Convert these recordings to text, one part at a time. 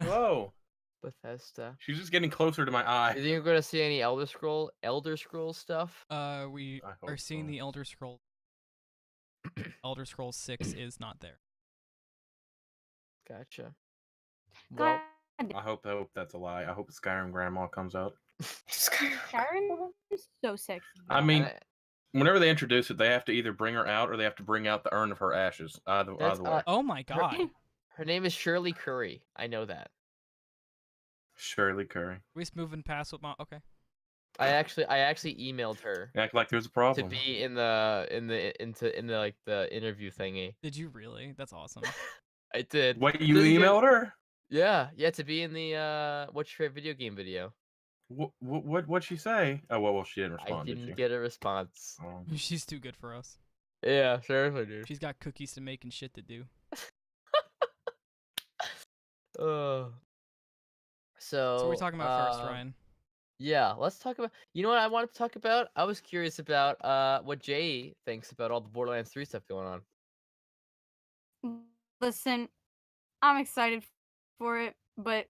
Whoa. Bethesda. She's just getting closer to my You eye. think you're gonna see any Elder Scroll stuff? We I are hope seeing so. the Elder Scroll. Elder Scrolls 6 is not there. Gotcha. God, Well, I hope that's a lie. I hope Skyrim Grandma comes out. Sharon is so sexy. I mean, whenever they introduce it, they have to either bring her out or they have to bring out the urn of her ashes. Either way. Oh my god. Her name is Shirley Curry. I know that. Shirley Curry. We just moving past what my okay. I actually emailed her Act like there's a to problem. be in the like the interview thingy. Did you really? That's awesome. I did. Wait, you emailed her? Yeah, to be in the what's your favorite video game video. What'd she say? Oh well, she didn't respond. I didn't did get a response. She's too good for us. Yeah, seriously, dude. She's got cookies to make and shit to do. So we're talking about first, Ryan. Yeah, let's talk about. You know what I wanted to talk about? I was curious about what Jay thinks about all the Borderlands 3 stuff going on. Listen, I'm excited for it, but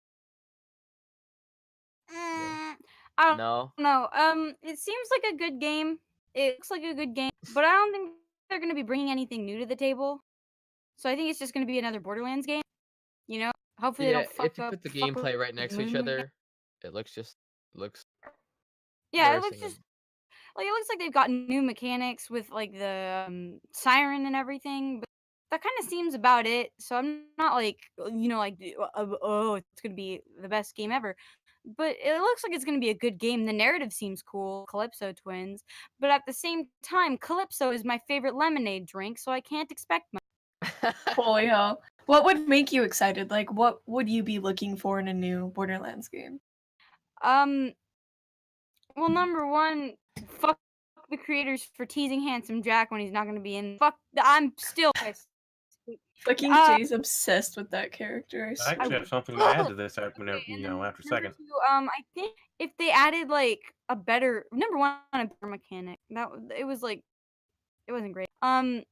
I don't know. It seems like a good game. It looks like a good game, but I don't think they're going to be bringing anything new to the table. So I think it's just going to be another Borderlands game. You know, hopefully they don't fuck if you up. put the gameplay right next to each other, it looks. Yeah, it looks just like they've got new mechanics with like the siren and everything, but that kind of seems about it. So I'm not like oh, it's gonna be the best game ever. But it looks like it's gonna be a good game. The narrative seems cool, Calypso twins. But at the same time, Calypso is my favorite lemonade drink, so I can't expect much. Holy hell. What would make you excited? Like, what would you be looking for in a new Borderlands game? Well, number one, fuck the creators for teasing Handsome Jack when he's not gonna be in. I'm still pissed. Fucking Jay's obsessed with that character. I actually have something to add to this after seconds. I think if they added like a better number one, a better mechanic, it wasn't great. I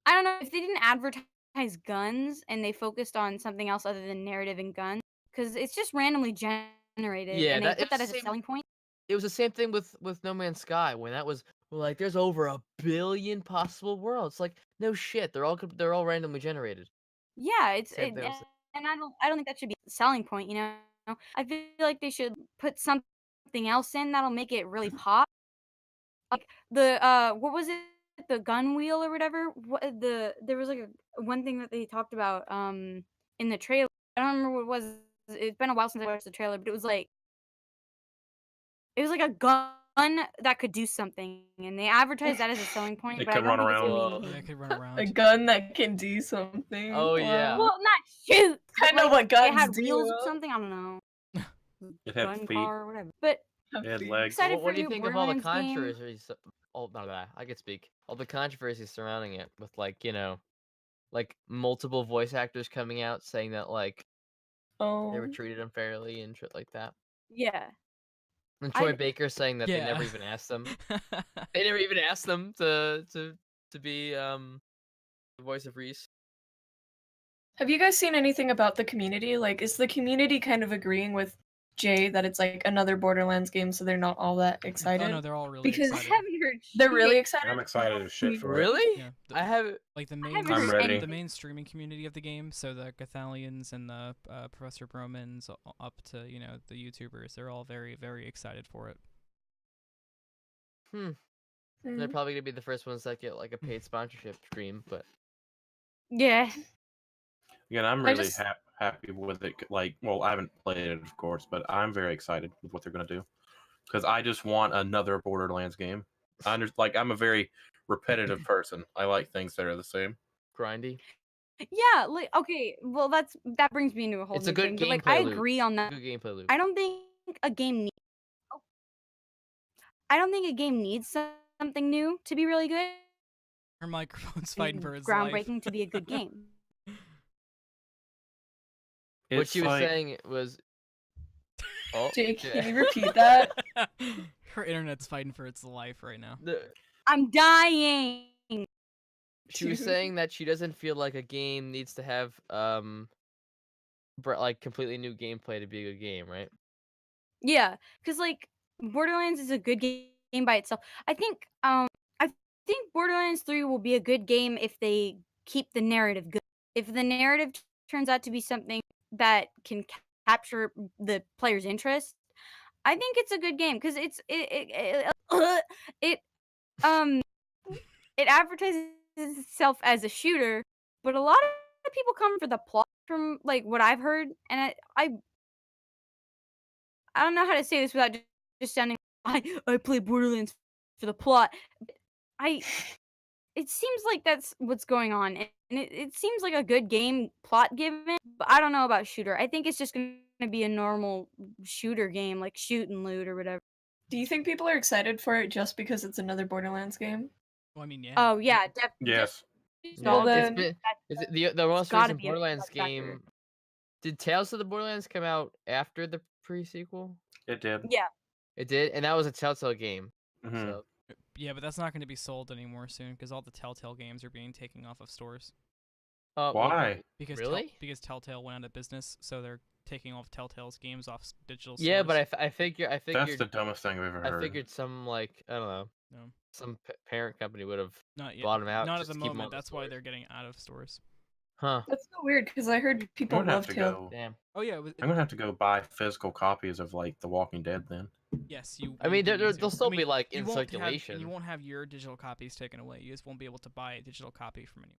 don't know if they didn't advertise guns and they focused on something else other than narrative and guns, because it's just randomly generated. Yeah, and they put that as a selling point. It was the same thing with No Man's Sky when that was like there's over 1 billion possible worlds. Like no shit, they're all randomly generated. Yeah, and I don't think that should be a selling point. You know, I feel like they should put something else in that'll make it really pop. Like the what was it? The gun wheel or whatever. There was like one thing that they talked about in the trailer. I don't remember what it was. It's been a while since I watched the trailer, but it was like a gun that could do something, and they advertised that as a selling point. It but could I don't run think around. It's Yeah, it could run around. A gun that can do something. Oh yeah. Well, not shoot. I know what guns it had do. wheels or something. I don't know. It had gun feet. car or whatever. But It had legs. excited What for do you new think of all the Borderlands game. controversies? Oh, not that I could speak. All the controversies surrounding it, with like like multiple voice actors coming out saying that like they were treated unfairly and shit like that. Yeah. And Troy Baker saying that they never even asked them. They never even asked them to be the voice of Reese. Have you guys seen anything about the community? Like, is the community kind of agreeing with Jay that it's like another Borderlands game, so they're not all that excited? Oh no, they're all really because excited. I haven't heard they're really excited. I'm excited as shit for it. Really? Yeah, I have like the I'm ready. the main streaming community of the game. So the Gathalians and the Professor Bromans up to the YouTubers. They're all very very excited for it. They're probably gonna be the first ones that get like a paid sponsorship stream, but yeah. Again, I'm really happy with it. Like, well, I haven't played it, of course, but I'm very excited with what they're gonna do because I just want another Borderlands game. I'm a very repetitive person. I like things that are the same. Grindy. Yeah, like okay, well that brings me into a whole It's new a good thing. gameplay But, like, I loop. agree on that. Good gameplay loop. I don't think a game needs something new to be really good. Her microphone's fighting for its life. Groundbreaking to be a good game. What she was saying was. Oh, Jake, can you repeat that? Her internet's fighting for its life right now. I'm dying. She was saying that she doesn't feel like a game needs to have like completely new gameplay to be a good game, right? Yeah, because like Borderlands is a good game by itself. I think Borderlands 3 will be a good game if they keep the narrative good. If the narrative turns out to be something that can capture the player's interest, I think it's a good game because it um it advertises itself as a shooter, but a lot of people come for the plot from like what I've heard, and I don't know how to say this without just sounding. I play Borderlands for the plot. I it seems like that's what's going on, and it seems like a good game plot given. But I don't know about shooter. I think it's just gonna be a normal shooter game, like shoot and loot or whatever. Do you think people are excited for it just because it's another Borderlands game? Well, I mean, yeah. Oh yeah, definitely. Yes. Well, Yeah, then- is it the most gotta recent be a Borderlands success factor. game? Did Tales of the Borderlands come out after the pre-sequel? It did. Yeah. It did, and that was a Telltale game. Mhm. So Yeah, but that's not going to be sold anymore soon because all the Telltale games are being taken off of stores. Why? Because Really? because Telltale went out of business, so they're taking all of Telltale's games off digital stores. Yeah, but I figured That's the dumbest thing I've ever I heard. figured some like I don't know No, some parent company would have not yet. bought them out. Not at just the to keep 'em moment. on the That's why stores. they're getting out of stores. Huh? That's so weird because I heard I'm people gonna have love to Tales. go. Damn. Oh yeah, I'm gonna have to go buy physical copies of like The Walking Dead then. yes, you. I mean, do need they'll to. still I mean, be like you in won't have- circulation. and you won't have your digital copies taken away. You just won't be able to buy a digital copy from anyone.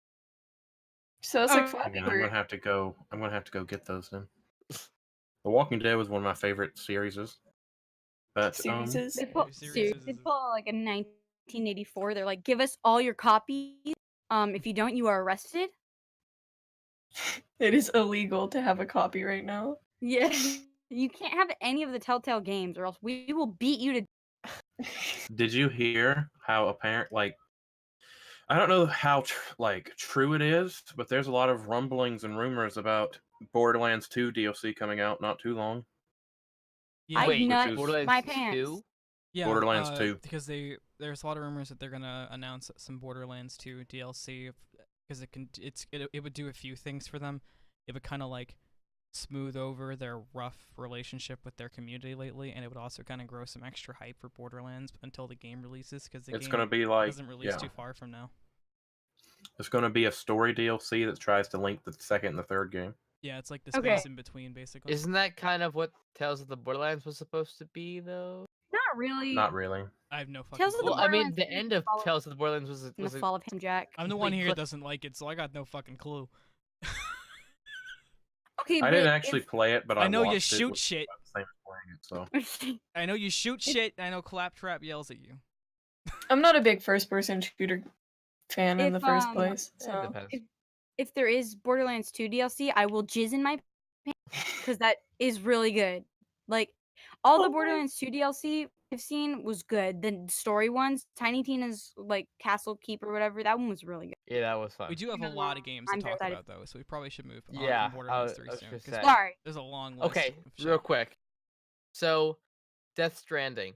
So that's like Oh, Again, Flappy I'm Bird. gonna have to go get those then. The Walking Dead was one of my favorite series. But Series. They pull, Series they is- pull like in 1984. They're like, give us all your copies. If you don't, you are arrested. It is illegal to have a copy right now. Yeah. You can't have any of the Telltale games, or else we will beat you to. did you hear how apparent like I don't know how true it is, but there's a lot of rumblings and rumors about Borderlands 2 DLC coming out not too long. Yeah, I Wait, nut is- Borderlands my 2? pants. yeah, Borderlands 2. because there's a lot of rumors that they're gonna announce some Borderlands 2 DLC because it would do a few things for them. It would kind of like smooth over their rough relationship with their community lately, and it would also kind of grow some extra hype for Borderlands until the game releases because the It's game gonna be like doesn't release yeah, too far from now. it's gonna be a story DLC that tries to link the second and the third game. Yeah, it's like the Okay. space in between, basically. Isn't that kind of what Tales of the Borderlands was supposed to be, though? Not really. Not really. I have no fucking Tales of the clue. Well, I mean, Borderlands the 3 end of follow- Tales of the Borderlands was In the was a, fall of Him Jack. I'm the one complete here cli- that doesn't like it, so I got no fucking clue. Okay, I but didn't actually if- play it, but I know you watched it shoot with shit. the same as playing it, so I know you shoot shit. I know Claptrap yells at you. I'm not a big first-person shooter fan in the If, first um, place. Yeah, So it depends. if there is Borderlands 2 DLC, I will jizz in my pants because that is really good. Like all the Oh my- Borderlands 2 DLC I've seen was good. The story ones, Tiny Tina's like Castle Keep or whatever, that one was really good. Yeah, that was fun. We do have a lot of games I'm to very talk excited. about though, so we probably should move on Yeah, from Borderlands 3 I was soon. gonna 'cause say. Sorry. there's a long list. Okay, of shit. real quick. So, Death Stranding.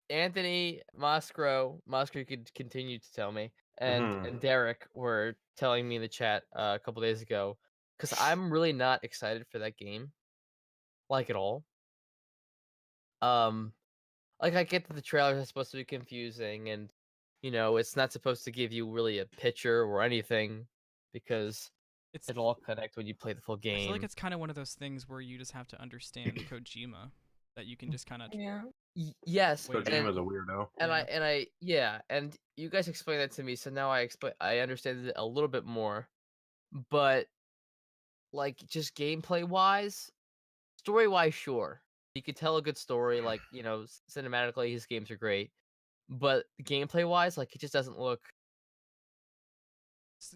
Anthony, Moskro could continue to tell me, and Derek were telling me in the chat a couple days ago, because I'm really not excited for that game, like at all. Like I get that the trailers are supposed to be confusing, and it's not supposed to give you really a picture or anything, because It's it'll all connect when you play the full I feel like game. it's kind of one of those things where you just have to understand Kojima, that you can just kind of. yeah. Yes, Wait, and- Kojima's a weirdo. and you guys explained that to me, so now I understand it a little bit more. But like just gameplay wise, story wise, sure. You could tell a good story, like, cinematically his games are great. But gameplay wise, like it just doesn't look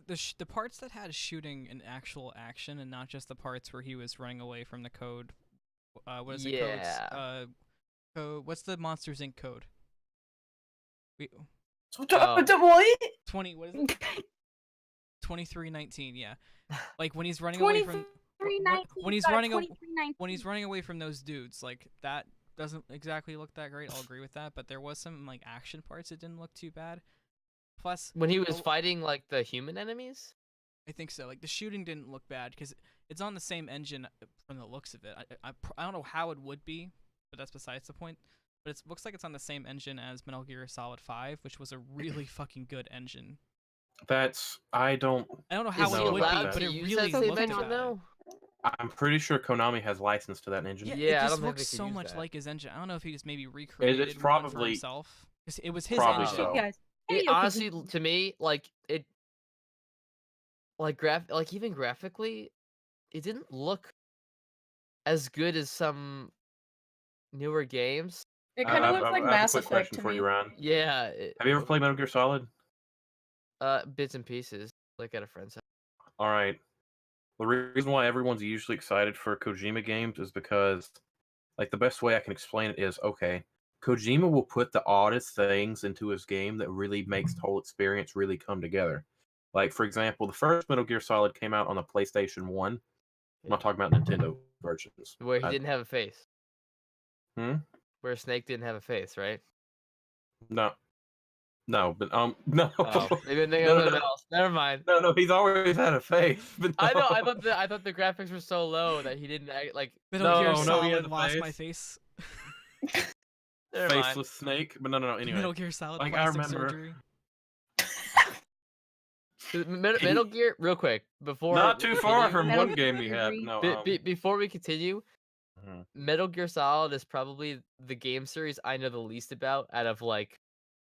The parts that had shooting and actual action, and not just the parts where he was running away from the code. What is it? Yeah. Codes. What's the Monsters Inc. code? We Oh. What? 20. What is it? 2319. Yeah. Like when he's running away from 2319. when he's got a running 2319. when he's running away from those dudes, like that doesn't exactly look that great. I'll agree with that, but there was some like action parts that didn't look too bad. Plus, when he was Oh. fighting like the human enemies. I think so. Like the shooting didn't look bad because it's on the same engine from the looks of it. I don't know how it would be, but that's besides the point. But it looks like it's on the same engine as Metal Gear Solid 5, which was a really fucking good engine. I don't know Is how he it would be, allowed but to it use really that same looked engine bad. though? I'm pretty sure Konami has license to that engine. Yeah, Yeah, I it don't just think looks they could so use much that. like his engine. I don't know if he just maybe recreated one for probably- himself. 'Cause it was his Probably engine. so. Hey guys. It Hey, honestly, to me, like it, like even graphically, it didn't look as good as some newer games. It kind of looks like I have a Mass quick Effect question to for me. you, Ryan. Yeah, Have you ever played Metal Gear Solid? bits and pieces, like at a friend's house. All right. The reason why everyone's usually excited for Kojima games is because, like, the best way I can explain it is, okay, Kojima will put the oddest things into his game that really makes the whole experience really come together. Like, for example, the first Metal Gear Solid came out on the PlayStation 1. I'm not talking about Nintendo versions. Where he didn't have a face. Hmm? Where Snake didn't have a face, right? No, but no. Oh, maybe I'm thinking No, of no, something no. else. Never mind. No, he's always had a face. But I know. no. I thought the graphics were so low that he didn't act like. Metal No, Gear no, he Solid had a lost my face. face. Never mind. Faceless Snake. But no. Anyway, Metal Gear Solid like, I plastic remember- surgery. Metal Gear, real quick, before not too far from Metal one Gear game we have. Surgery. No, before we continue, Mhm. Metal Gear Solid is probably the game series I know the least about out of like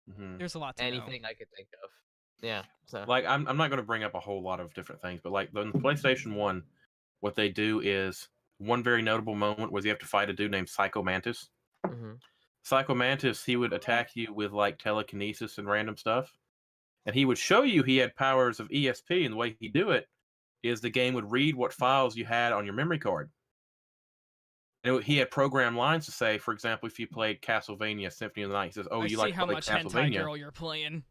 Mhm. There's a lot to know. anything I could think of. Yeah. So Like, I'm not going to bring up a whole lot of different things, but like the PlayStation 1, what they do is one very notable moment was you have to fight a dude named Psycho Mantis. mhm. Psycho Mantis, he would attack you with like telekinesis and random stuff, and he would show you he had powers of ESP, and the way he'd do it is the game would read what files you had on your memory card. And he had programmed lines to say, for example, if you played Castlevania Symphony of the Night, he says, "Oh, I you see like to how play much hentai Castlevania?" girl you're playing.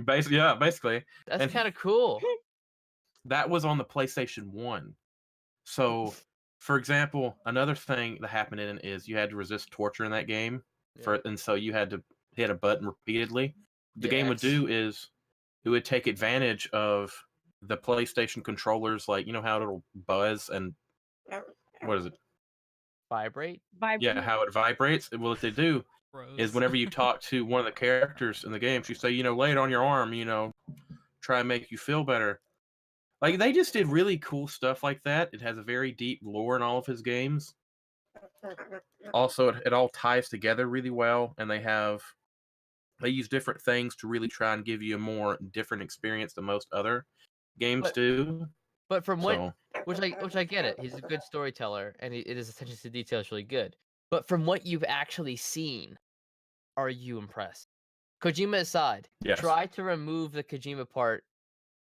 Basically. That's And- kind of cool. That was on the PlayStation 1. So, for example, another thing that happened in it is you had to resist torture in that game, and so you had to hit a button repeatedly. The game would Yes. do is it would take advantage of the PlayStation controllers, like, you know how it'll buzz and what is it? Vibrate. Yeah, how it vibrates. Well, what they do Bros. is whenever you talk to one of the characters in the game, you say, lay it on your arm, try and make you feel better. Like, they just did really cool stuff like that. It has a very deep lore in all of his games. Also, it all ties together really well, and they use different things to really try and give you a more different experience than most other games do. But from what, So, which I get it, he's a good storyteller, and his attention to detail is really good. But from what you've actually seen, are you impressed? Kojima aside, yes. try to remove the Kojima part.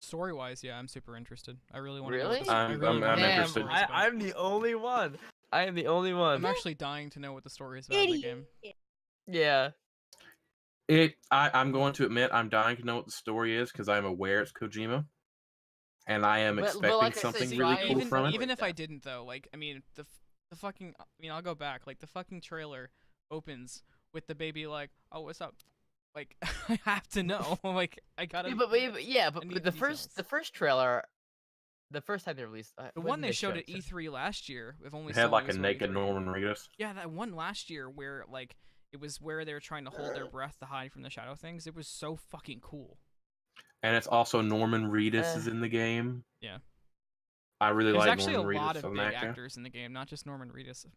Story-wise, yeah, I'm super interested. I really want to Really? know what the, I I'm- really I'm wanna know what the interested. story's about. I'm the only one. I am the only one. I'm actually dying to know what the story is about in the game. Yeah. I'm going to admit I'm dying to know what the story is because I'm aware it's Kojima, and I am But expecting like I said, something see, really I cool even, from it. even if I Like that. didn't though, like I mean the fucking I'll go back. Like the fucking trailer opens with the baby like, "Oh, what's up?" Like I have to know. Like I gotta. But need the details. first trailer, the first time they released The when one they did showed show at it? E3 last year, we've only It had saw like a was on naked E3. Norman Reedus. Yeah, that one last year where like it was where they were trying to hold their breath to hide from the shadow things. It was so fucking cool. And it's also Norman Reedus is Eh. in the game. Yeah. I really There's like actually Norman a lot Reedus of as an big actor. actors in the game, not just Norman Reedus.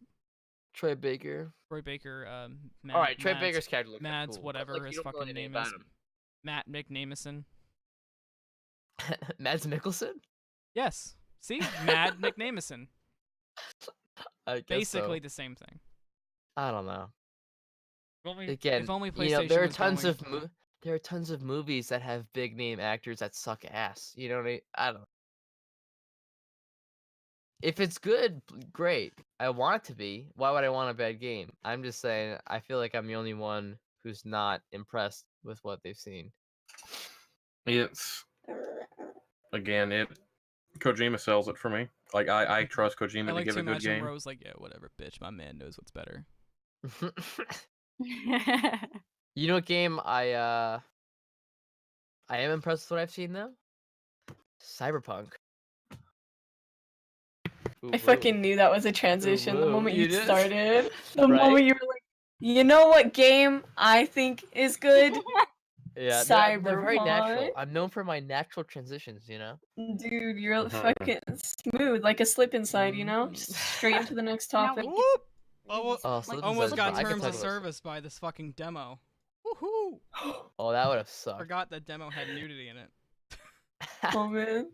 Troy Baker. Troy Baker, All right, Troy Baker's character looks kinda Mads, cool, but, whatever like, his you don't know fucking anything name is. about him. Matt McNamison. Mads Mikkelsen. Yes. See? Mad McNamison. I guess Basically so. the same thing. I don't know. If only PlayStation You know, there are was tons going- of there are tons of movies that have big name actors that suck ass. You know what I mean? I don't know. If it's good, great. I want it to be. Why would I want a bad game? I'm just saying. I feel like I'm the only one who's not impressed with what they've seen. It's again, Kojima sells it for me. Like I trust Kojima I to like give to a good imagine game. Rose like, yeah, whatever, bitch. My man knows what's better. You know what game I am impressed with what I've seen though? Cyberpunk. I fucking knew that was a transition the moment you did? started. The Right? moment you were like, you know what game I think is good? Yeah, they're very natural. Cyberpunk. I'm known for my natural transitions, you know? Dude, you're fucking smooth, like a slip inside, you know? Just straight into the next Now topic. we Whoop! Oh, slip Almost inside's got fine. I can terms talk of about service by this fucking demo. Woohoo! Oh, that would have sucked. Forgot that demo had nudity in it. Oh man.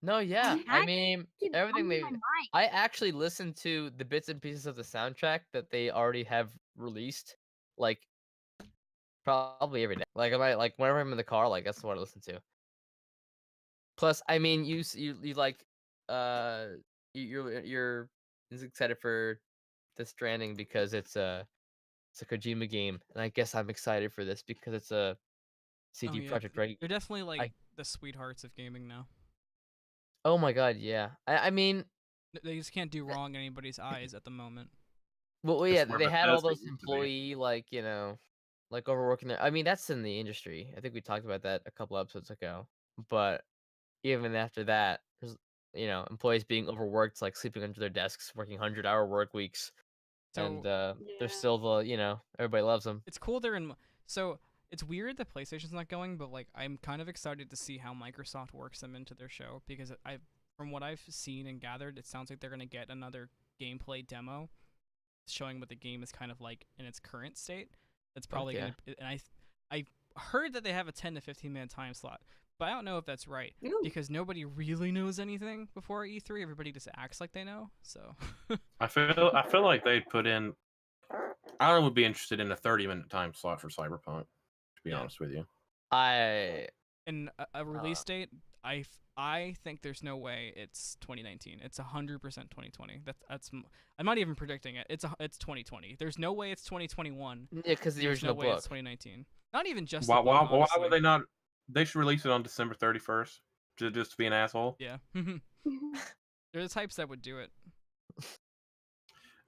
No, yeah. I mean, keep everything bumming they. my mic. I actually listened to the bits and pieces of the soundtrack that they already have released, like probably every day. Like, whenever I'm in the car, like that's what I listen to. Plus, I mean, you like, you're excited for the Stranding because it's a Kojima game, and I guess I'm excited for this because it's a CD yeah, Projekt Red. They're definitely like I- the sweethearts of gaming now. Oh my god, yeah. I mean, They just can't do wrong in anybody's eyes at the moment. well, It's yeah, where they had all Bethesda those used to be. employee, like, like overworking there. I mean, that's in the industry. I think we talked about that a couple episodes ago. But even after that, there's, employees being overworked, like sleeping under their desks, working 100-hour work weeks, So and Yeah. they're still everybody loves them. it's cool they're in. So it's weird that PlayStation's not going, but like I'm kind of excited to see how Microsoft works them into their show because from what I've seen and gathered, it sounds like they're gonna get another gameplay demo showing what the game is kind of like in its current state. That's probably yeah. gonna. And I heard that they have a 10 to 15-minute time slot, but I don't know if that's right Ooh. because nobody really knows anything before E3. Everybody just acts like they know. So I feel like they'd put in. I would be interested in a 30-minute time slot for Cyberpunk. To be Yeah. honest with you. in a release date, I think there's no way it's 2019. It's 100% 2020. I'm not even predicting it. It's 2020. There's no way it's 2021. Yeah, because the There's no original way it's book. 2019. Not even just Why the book, would honestly. they not? They should release it on December 31st. Just to be an asshole. Yeah. They're the types that would do it.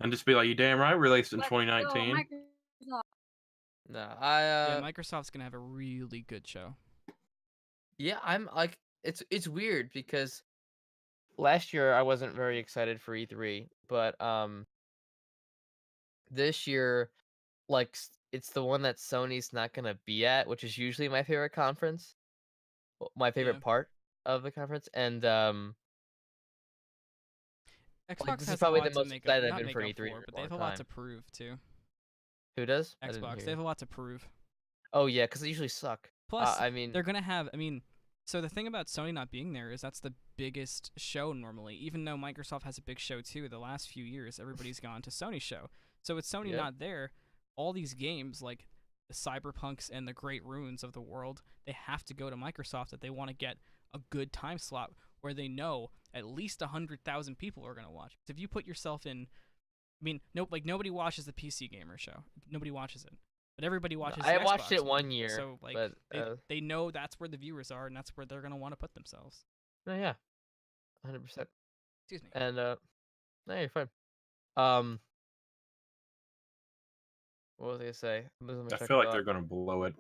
And just be like, you damn right, released in Let's go, 2019. Microsoft. No, Yeah, Microsoft's gonna have a really good show. Yeah, I'm like it's weird because last year I wasn't very excited for E3, but this year like it's the one that Sony's not going to be at, which is usually my favorite conference. My favorite Yeah. part of the conference, and Xbox this is has probably a the lot most to make excited up, I've not been make for up E3 for, in but a they have a long lot to time. prove too. Who does? I didn't Xbox, hear they have you. a lot to prove. Oh yeah, because they usually suck. Plus, I mean, they're gonna have. I mean, so the thing about Sony not being there is that's the biggest show normally. Even though Microsoft has a big show too, the last few years everybody's gone to Sony's show. So with Sony Yep. not there, all these games like the Cyberpunks and the Great Ruins of the world, they have to go to Microsoft if they want to get a good time slot where they know at least 100,000 people are gonna watch. If you put yourself in, I mean, nobody watches the PC Gamer show. Nobody watches it. But everybody watches. I the watched Xbox it one year, so like but they know that's where the viewers are, and that's where they're gonna want to put themselves. no, yeah, 100%. Excuse me. And no, you're fine. What was I gonna say? I'm losing my I track feel of like they're thought. gonna blow it.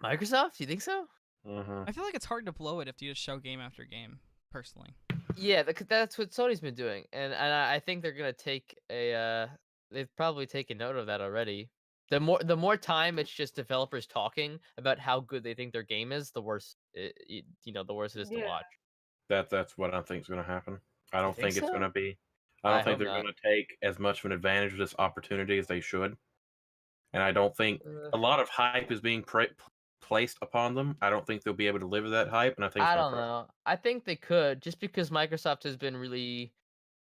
Microsoft. You think so? I feel like it's hard to blow it if you just show game after game. Personally, Yeah, that's what Sony's been doing, and I think they're gonna take a. They've probably taken note of that already. The more time it's just developers talking about how good they think their game is, the worse the worse it is to Yeah. watch. That's what I think is gonna happen. I don't think think it's so? gonna be. I I don't think hope they're not. gonna take as much of an advantage of this opportunity as they should. And I don't think a lot of hype is being placed upon them. I don't think they'll be able to live with that hype, and I think it's I gonna don't know. I think they could, just because Microsoft has been really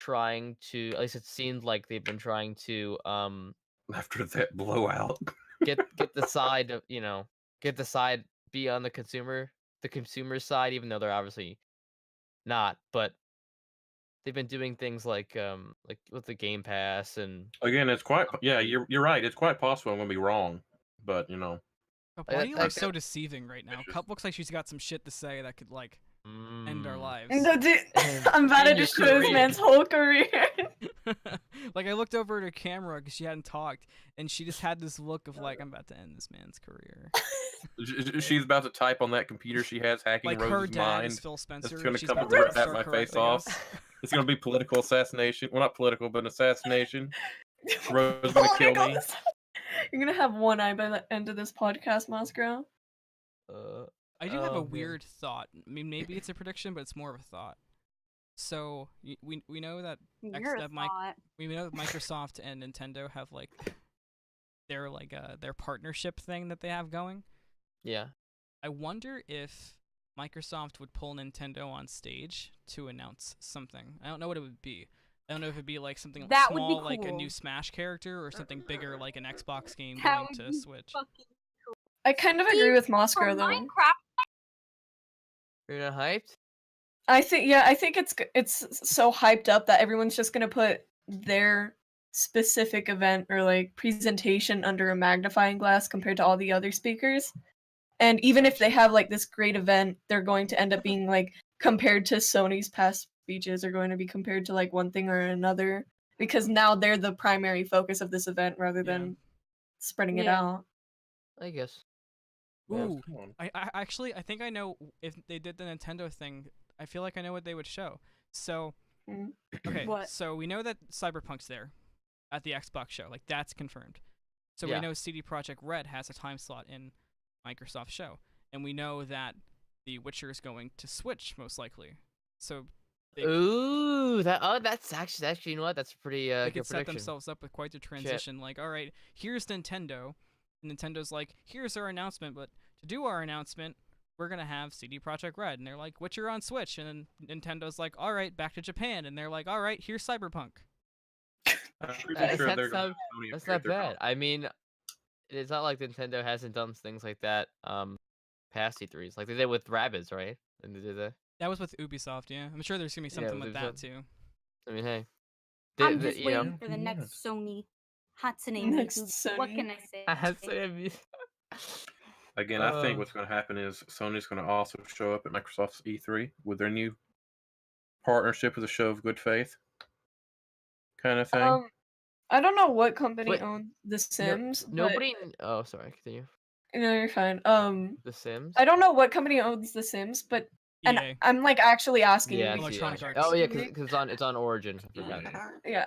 trying to. At least it seemed like they've been trying to after that blowout. get the side of get the side be on the consumer side, even though they're obviously not. But they've been doing things like with the Game Pass and Again, it's quite you're right. It's quite possible I'm gonna be wrong, but you know. why do you look like so that- deceiving right now? Cup looks like she's got some shit to say that could like end our lives. No, dude, I'm about to End your destroy this career. man's whole career. Like I looked over at her camera because she hadn't talked, and she just had this look of like, I'm about to end this man's career. She's about to type on that computer she has, hacking Like her Rose's dad mind. is Phil Spencer. It's gonna She's come about and to rip start my face correcting off. us. It's gonna be political assassination. Well, not political, but an assassination. Rose's gonna kill me. You're gonna have one eye by the end of this podcast, Moscow. I do have a man. weird thought. I mean, maybe it's a prediction, but it's more of a thought. So we know that You're a thought. we know that Microsoft and Nintendo have like their partnership thing that they have going. Yeah. I wonder if Microsoft would pull Nintendo on stage to announce something. I don't know what it would be. I don't know if it'd be like something That would be small, like a new cool. Smash character, or something bigger, like an Xbox game That going would to be Switch. fucking I kind of agree with Moscow for though. Minecraft. You're not hyped? I think it's so hyped up that everyone's just gonna put their specific event or like presentation under a magnifying glass compared to all the other speakers. And even if they have like this great event, they're going to end up being like compared to Sony's past speeches are going to be compared to like one thing or another because now they're the primary focus of this event rather than spreading it Yeah. out. I guess. Ooh, Come on. I actually I think I know if they did the Nintendo thing. I feel like I know what they would show. So, Mm. okay, What? so we know that Cyberpunk's there at the Xbox show. Like that's confirmed. So Yeah. we know CD Projekt Red has a time slot in Microsoft show, and we know that The Witcher is going to Switch most likely. So they, Ooh, that's actually you know what? That's a pretty they good could set prediction. themselves up with quite the transition. Like, all right, here's Nintendo. And Nintendo's like, here's our announcement, but to do our announcement, we're gonna have CD Projekt Red, and they're like, Witcher on Switch, and then Nintendo's like, all right, back to Japan, and they're like, all right, here's Cyberpunk. I'm pretty That's- sure that's they're gonna not- have Sony That's appear not at their bad. I mean, it's not like Nintendo hasn't done things like that past E3s. Like they did with Rabbids, right? And they did that. That was with Ubisoft, yeah. I'm sure there's gonna be Yeah, something with with that Ubisoft. too. I mean, hey. I'm just you know. waiting for the next Sony Hatsune Next Miku. What Sony. can I say? Again, I think Uh. what's going to happen is Sony's going to also show up at Microsoft's E3 with their new partnership with a show of good faith kind of thing. I don't know what company Wait, owns The Sims, but Nobody. Oh, sorry. Continue. no, you're fine. The Sims. I don't know what company owns The Sims, but and EA. I'm like actually asking. Yeah, you. Electronic yeah. Arts. Oh yeah, because it's on Origin. I forgot. Yeah.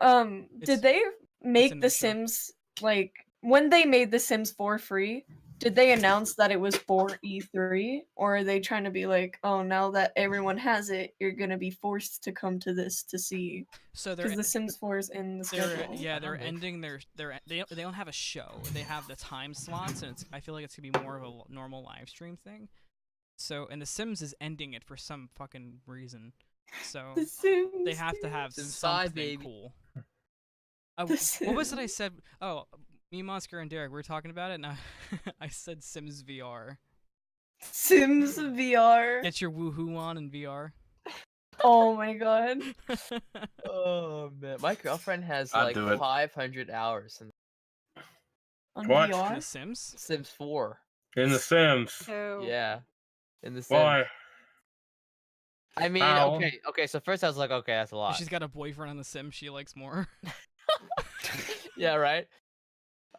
It's- Did they make in The the show. Sims like when they made The Sims 4 free? Did they announce that it was for E3, or are they trying to be like, oh, now that everyone has it, you're gonna be forced to come to this to see? So Because they're The Sims 4 is in the schedule. they're Kinda. ending they don't have a show. They have the time slots, and I feel like it's gonna be more of a normal live stream thing. So and The Sims is ending it for some fucking reason. So The Sims. they have to have Sims 5, something baby. cool. The What was it I Sims. said? Oh, me, Oscar, and Derek, we were talking about it, and I said Sims VR. Sims VR. Get your woohoo on in VR. Oh my god. Oh man, my girlfriend has I'd like do it. 500 hours in On What? In The VR? Sims? Sims 4. In The Sims. So Yeah, in the Sims. Why? I mean, How? okay. So first I was like, okay, that's a lot. She's got a boyfriend on The Sims she likes more. Yeah, right.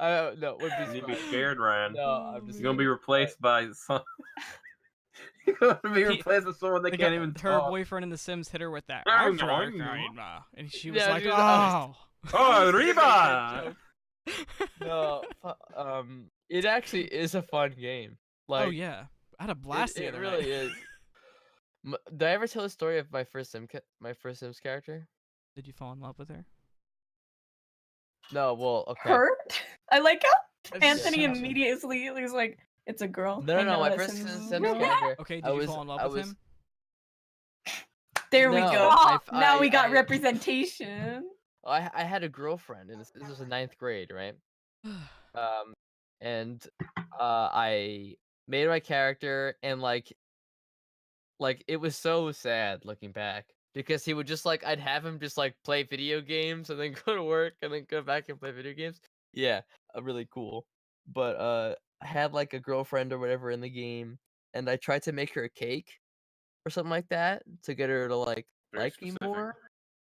No, would be You'd be smart. scared, Ryan. No, I'm just You're gonna be replaced by some. You're gonna be replaced with someone that They can't got- even her talk. boyfriend in The Sims hit her with that. Oh, And she was Yeah, like, she was- oh. Oh, Reba! No, it actually is a fun game. Like, Oh yeah, I had a blast the it other really night. is. Did I ever tell the story of my first Sims character? Did you fall in love with her? No, well, okay. Her? I like how Anthony Sims. immediately is like, it's a girl. No, I know my that first Sims is a Sims girl." character. Okay, did I you was- fall in love I with was- him? There we No, go. Now we got I- representation. I had a girlfriend, and this was in 9th grade, right? And I made my character, and like it was so sad looking back because he would just like I'd have him just like play video games and then go to work and then go back and play video games. Yeah, really cool. But I had like a girlfriend or whatever in the game, and I tried to make her a cake or something like that to get her to like Very like me specific. more.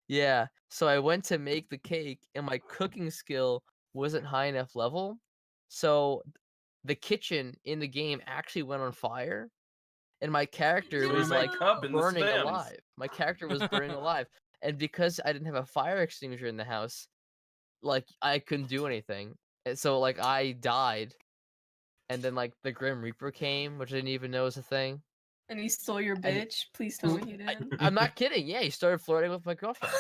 Yeah. So I went to make the cake, and my cooking skill wasn't high enough level. So the kitchen in the game actually went on fire, and my character So you was like make up in The burning Sims. alive. My character was burning alive, and because I didn't have a fire extinguisher in the house, like I couldn't do anything. And so like I died, and then like the Grim Reaper came, which I didn't even know was a thing. And he stole your And he- bitch. Please tell me he did. I'm not kidding. Yeah, he started flirting with my girlfriend.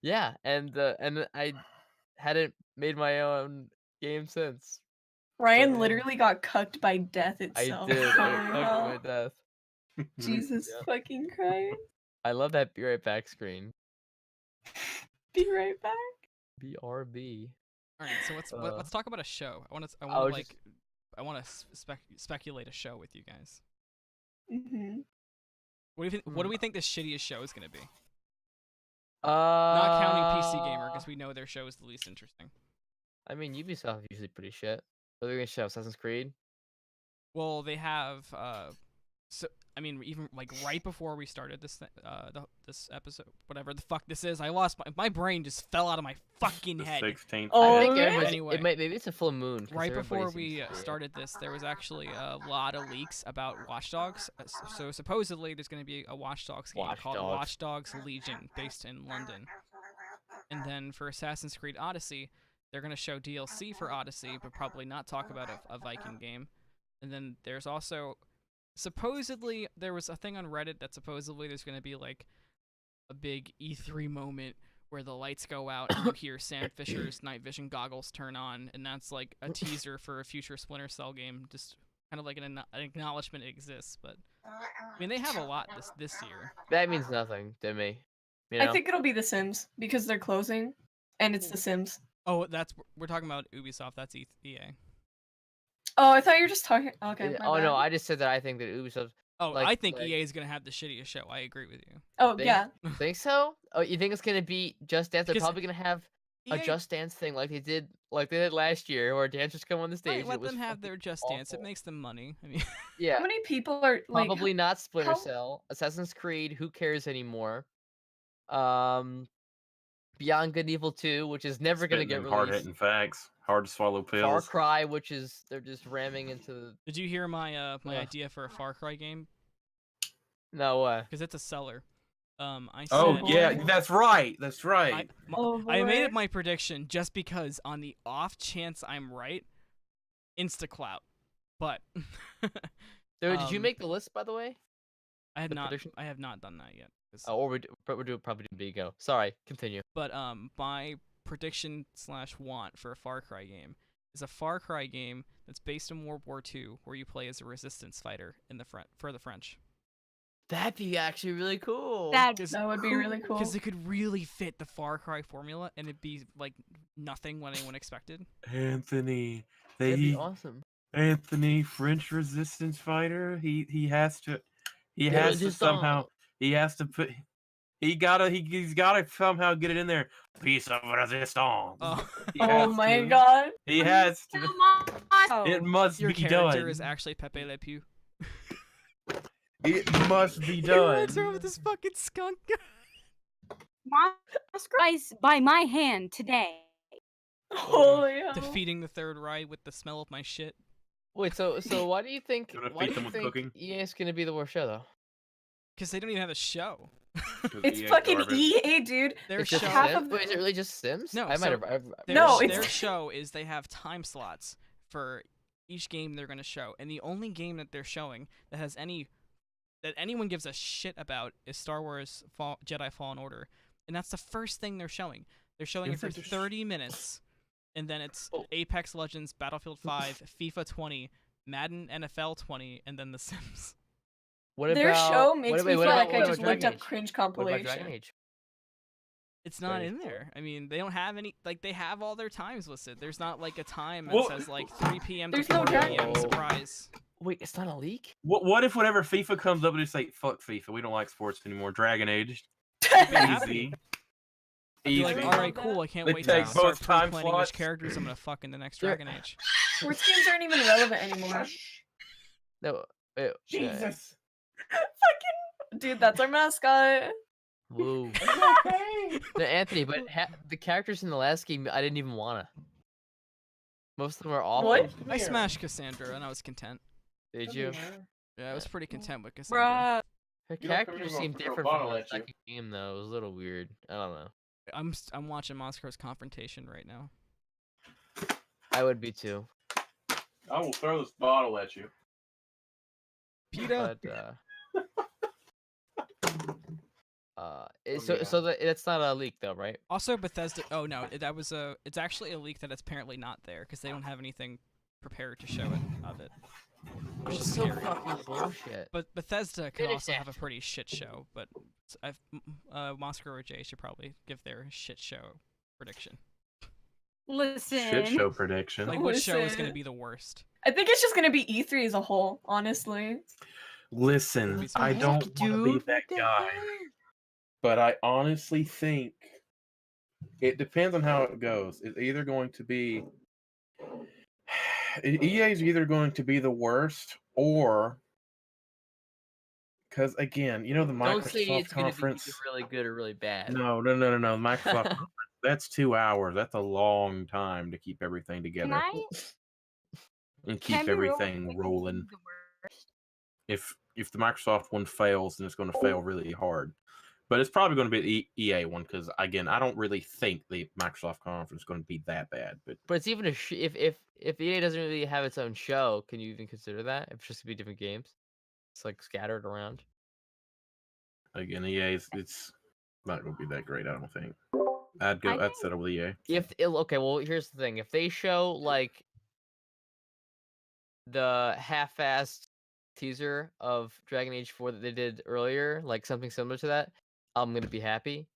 Yeah, and I hadn't made my own game since. Ryan yeah. literally got cucked by death I itself. did. I Holy got hell. my death. Jesus Yeah. fucking Christ. I love that be right back screen. Be right back. BRB. All right, so let's talk about a show. I want to was like I want to speculate a show with you guys. Mm-hmm. What do you think? What do we think the shittiest show is gonna be? Not Not counting PC Gamer, because we know their show is the least interesting. I mean, Ubisoft is usually pretty shit. Are they gonna show Assassin's Creed? Well, they have so I mean, even like right before we started this this episode, whatever the fuck this is, I lost my brain just fell out of my fucking The head. 16th. Oh, I think really? everybody's- Anyway. maybe it's a full moon. 'cause Right before everybody we seems to be- started this, there was actually a lot of leaks about Watch Dogs. So supposedly there's going to be a Watch Dogs game Watch called Dogs. Watch Dogs Legion, based in London. And then for Assassin's Creed Odyssey, they're going to show DLC for Odyssey, but probably not talk about a Viking game. And then there's also, supposedly, there was a thing on Reddit that supposedly there's going to be like a big E3 moment where the lights go out and you hear Sam Fisher's night vision goggles turn on, and that's like a teaser for a future Splinter Cell game, just kind of like an acknowledgement it exists. But I mean, they have a lot this year. That means nothing to me. You know? I think it'll be The Sims because they're closing, and it's The Sims. Oh, we're talking about Ubisoft. That's EA. Oh, I thought you were just talking. Okay. my Oh no, bad. I just said that I think that Ubisoft. Oh, Like- I think like- EA is gonna have the shittiest show. I agree with you. Oh Think- yeah. Think so? Oh, you think it's gonna be Just Dance? They're Because probably gonna have a EA Just Dance thing like they did last year, where dancers come on the stage. Right, let it was them have fucking their Just Dance. It awful. makes them money. I mean, Yeah, How many people are like? probably not Splinter how- Cell, Assassin's Creed. Who cares anymore? Beyond Good and Evil 2, which is never gonna get hard released. hitting facts, hard to swallow Far pills. Cry, which is they're just ramming into the did you hear my my Ugh. idea for a Far Cry game? no way. Because it's a seller. I said. Oh boy. yeah, that's right. That's I, right. I made boy. it my prediction just because on the off chance I'm right, InstaClout. But Dude, did you Um, make the list, by the way? I the prediction? have not done that yet. 'Cause- Oh, or we're doing probably do Bigo. Sorry, continue. But my prediction / want for a Far Cry game is a Far Cry game that's based in World War II, where you play as a resistance fighter in the for the French. That'd be actually really cool. That That would be really cool. Because it could really fit the Far Cry formula, and it'd be like nothing what anyone expected. Anthony, That'd be awesome. Anthony, French resistance fighter. He has to Resistance. somehow. He has to put. He's gotta somehow get it in there. Piece of resistance. Oh, He Oh has my to. god. He has to. Oh. It must your be character done. is actually Pepe Le Pew. It must be He done. runs around with this fucking skunk. Monster by my hand today. Holy hell. Defeating the Third Reich with the smell of my shit. Wait, so why do you think Gonna why feed do them you with think cooking? EA is gonna be the worst show though? Because they don't even have a show. It's fucking EA, dude. Their It's just show. half Sims? of Wait, is it really just Sims? No, I so might have. I've Their, No, their it's- show is they have time slots for each game they're going to show, and the only game that they're showing that has that anyone gives a shit about is Star Wars Jedi Fallen Order, and that's the first thing they're showing. They're showing it for 30 minutes, and then it's Oh. Apex Legends, Battlefield 5, FIFA 20, Madden NFL 20, and then The Sims. What Their about, show makes what, me wait, feel what like about, I what just about looked Dragon up Age? cringe What about compilation. Dragon Age? It's not Very in cool. there. I mean, they don't have any. Like, they have all their times listed. There's not like a time that Well, says like 3 p.m. to there's no 4 p.m. Dragon- Surprise. Wait, it's not a leak? What if whenever FIFA comes up, and just say fuck FIFA? We don't like sports anymore. Dragon Age. happy. Easy. Be Easy. like, all right, cool. I can't They wait to take start both time planning slots. which characters I'm gonna fuck in the next They're- Dragon Age. Sports games aren't even relevant anymore. No. Wait, Jesus. Fucking dude, that's our mascot. Woo. No, Anthony, but the characters in the last game, I didn't even wanna. Most of them are awful. What? I smashed Cassandra and I was content. Did you? Yeah, I was pretty content with Cassandra. Bruh. Her You don't come character here seemed to throw a different from bottle the at you. second game, though. It was a little weird. I don't know. I'm watching Moscow's confrontation right now. I would be too. I will throw this bottle at you. PETA. But yeah. so it's not a leak though, right? Also, Bethesda. Oh no, that was a. It's actually a leak that it's apparently not there because they don't have anything prepared to show it of it. Which is So scary. fucking bullshit. But Bethesda can Finish also have a it. pretty shit show. But Moscow or Jay should probably give their shit show prediction. Listen. Shit show prediction. Like, what show is Listen. going to be the worst? I think it's just gonna be E3 as a whole, honestly. Listen, I Heck, don't want to be dude, that what the guy, heck? but I honestly think it depends on how it goes. It's either going to be EA is either going to be the worst, or because again, you know the Don't say Microsoft it's gonna be conference. either really good or really bad. No. Microsoft conference. That's 2 hours. That's a long time to keep everything Can together I? and Can I keep be real everything quick? rolling. The worst. If the Microsoft one fails, then it's going to fail really hard. But it's probably going to be the EA one because again, I don't really think the Microsoft conference is going to be that bad. But But it's even if EA doesn't really have its own show, can you even consider that? If it's just gonna be different games, it's like scattered around. again, it's not going to be that great. I don't think. I'd think- settle with EA. Okay, well here's the thing: if they show like the half-assed teaser of Dragon Age 4 that they did earlier, like something similar to that, I'm gonna be happy.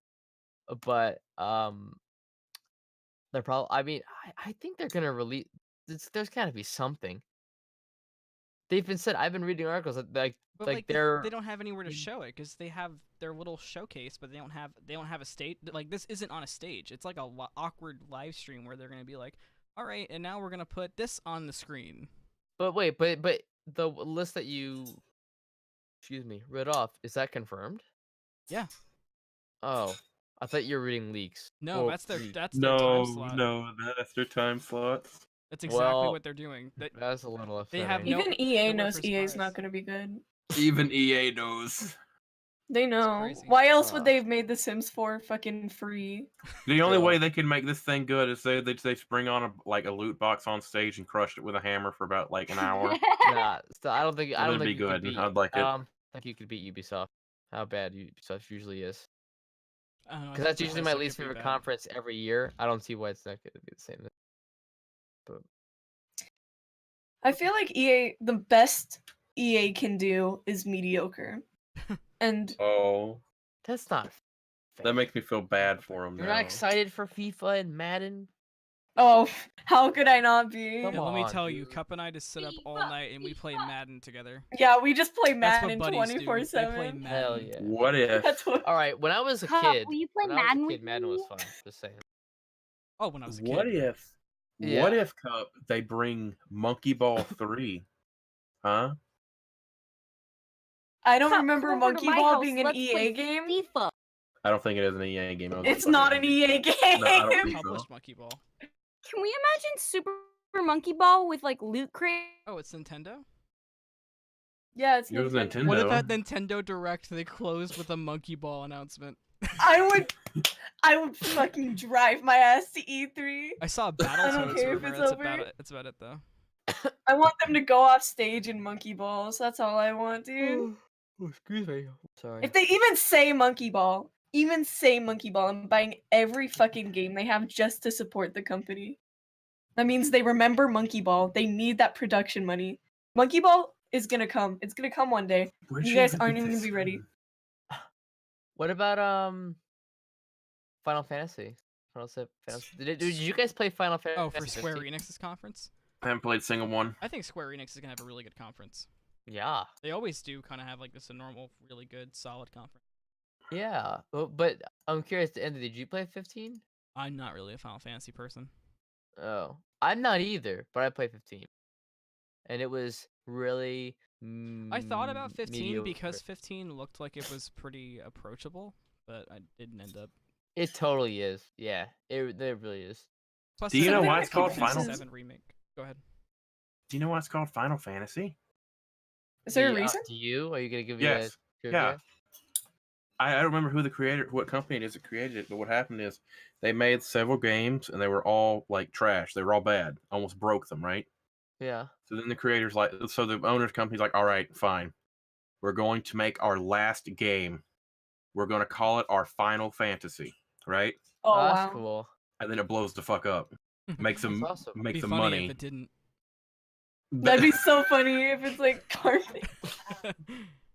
But they're probably. I mean, I think they're gonna release. There's gotta be something. They've been said. I've been reading articles that But like they they're. don't have anywhere to show it because they have their little showcase, but they don't have a stage. Like, this isn't on a stage. It's like a awkward live stream where they're gonna be like, all right, and now we're gonna put this on the screen. But wait, but the list that you, excuse me, read off, is that confirmed? Yeah. Oh, I thought you were reading leaks. No, Or that's their leak. time slot. that's their time slots. That's exactly Well, what they're doing. That's a little. They have upsetting. no- Even EA nowhere knows for EA's surprise. not gonna be good. Even EA knows. They know. crazy. Why else Ugh. would they have made The Sims 4 fucking free? The only Still. way they can make this thing good is they spring on a loot box on stage and crush it with a hammer for about like an hour. Nah, still, I don't think. I don't That'd think be you could good, beat. I'd like it. I think you could beat Ubisoft. How bad Ubisoft usually is. I don't know, I Because that's think usually my Bethesda least could be favorite bad. conference every year. I don't see why it's not going to be the same. But I feel like the best EA can do is mediocre. And Oh, that's not. Fair. that makes me feel bad for them. You're not excited for FIFA and Madden? oh, how could I not be? Come Yeah, let me on, tell you, dude. Cup and I just sit up all FIFA, night and we play Madden together. Yeah, we just play That's what Madden buddies do. They play 24/7. Hell Madden. yeah. What if? That's what. All right, when I was a Cup, kid, will you play when I was Madden a with kid, Madden was me? fun. Just saying. Oh, when I was a What kid. if? Yeah. What if Cup they bring Monkey Ball 3? Huh? I don't Cup, remember come over to Monkey my Ball house, being an let's EA play game. FIFA. I don't think it is an EA game. It's not an EA game. No, I don't think so. Published Monkey Ball. Can we imagine Super Monkey Ball with like loot crate? Oh, it's Nintendo? Yeah, it's It was Nintendo. Nintendo. What if at Nintendo Direct they closed with a Monkey Ball announcement? I would fucking drive my ass to E3. I saw a don't Battletoads care if rumor. it's That's over. about it. That's about it, though. I want them to go off stage in Monkey Balls. That's all I want, dude. Excuse me. Sorry. If they even say Monkey Ball, I'm buying every fucking game they have just to support the company. That means they remember Monkey Ball. They need that production money. Monkey Ball is gonna come. It's gonna come one day. Where'd You you guys get aren't even this gonna be ready. from? What about Final Fantasy? Did you guys play Final Fantasy? Oh, for Square 15? Enix's conference? I haven't played a single one. I think Square Enix is going to have a really good conference. Yeah. They always do kind of have like this a normal, really good, solid conference. Yeah. But I'm curious. Did you play 15? I'm not really a Final Fantasy person. Oh, I'm not either. But I played 15, and it was really. I thought about 15 mediocre. because 15 looked like it was pretty approachable, but I didn't end up. It totally is. Yeah, it really is. Plus, Do you the know Something why that it's called confuses- Final? 7 remake. Go ahead. Do you know why it's called Final Fantasy? Is there a reason? Do you? Are you gonna give me Yes. a trivia? Yeah. I don't remember who the creator, what company it is that created it, but what happened is they made several games and they were all like trash. They were all bad. Almost broke them, right? Yeah. So then the creators so the owner's company's like, all right, fine. We're going to make our last game. We're going to call it our Final Fantasy, right? Oh that's wow. cool. And then it blows the fuck up. Makes them That's awesome. make Be some funny money. if it didn't. That'd be so funny if it's like garbage.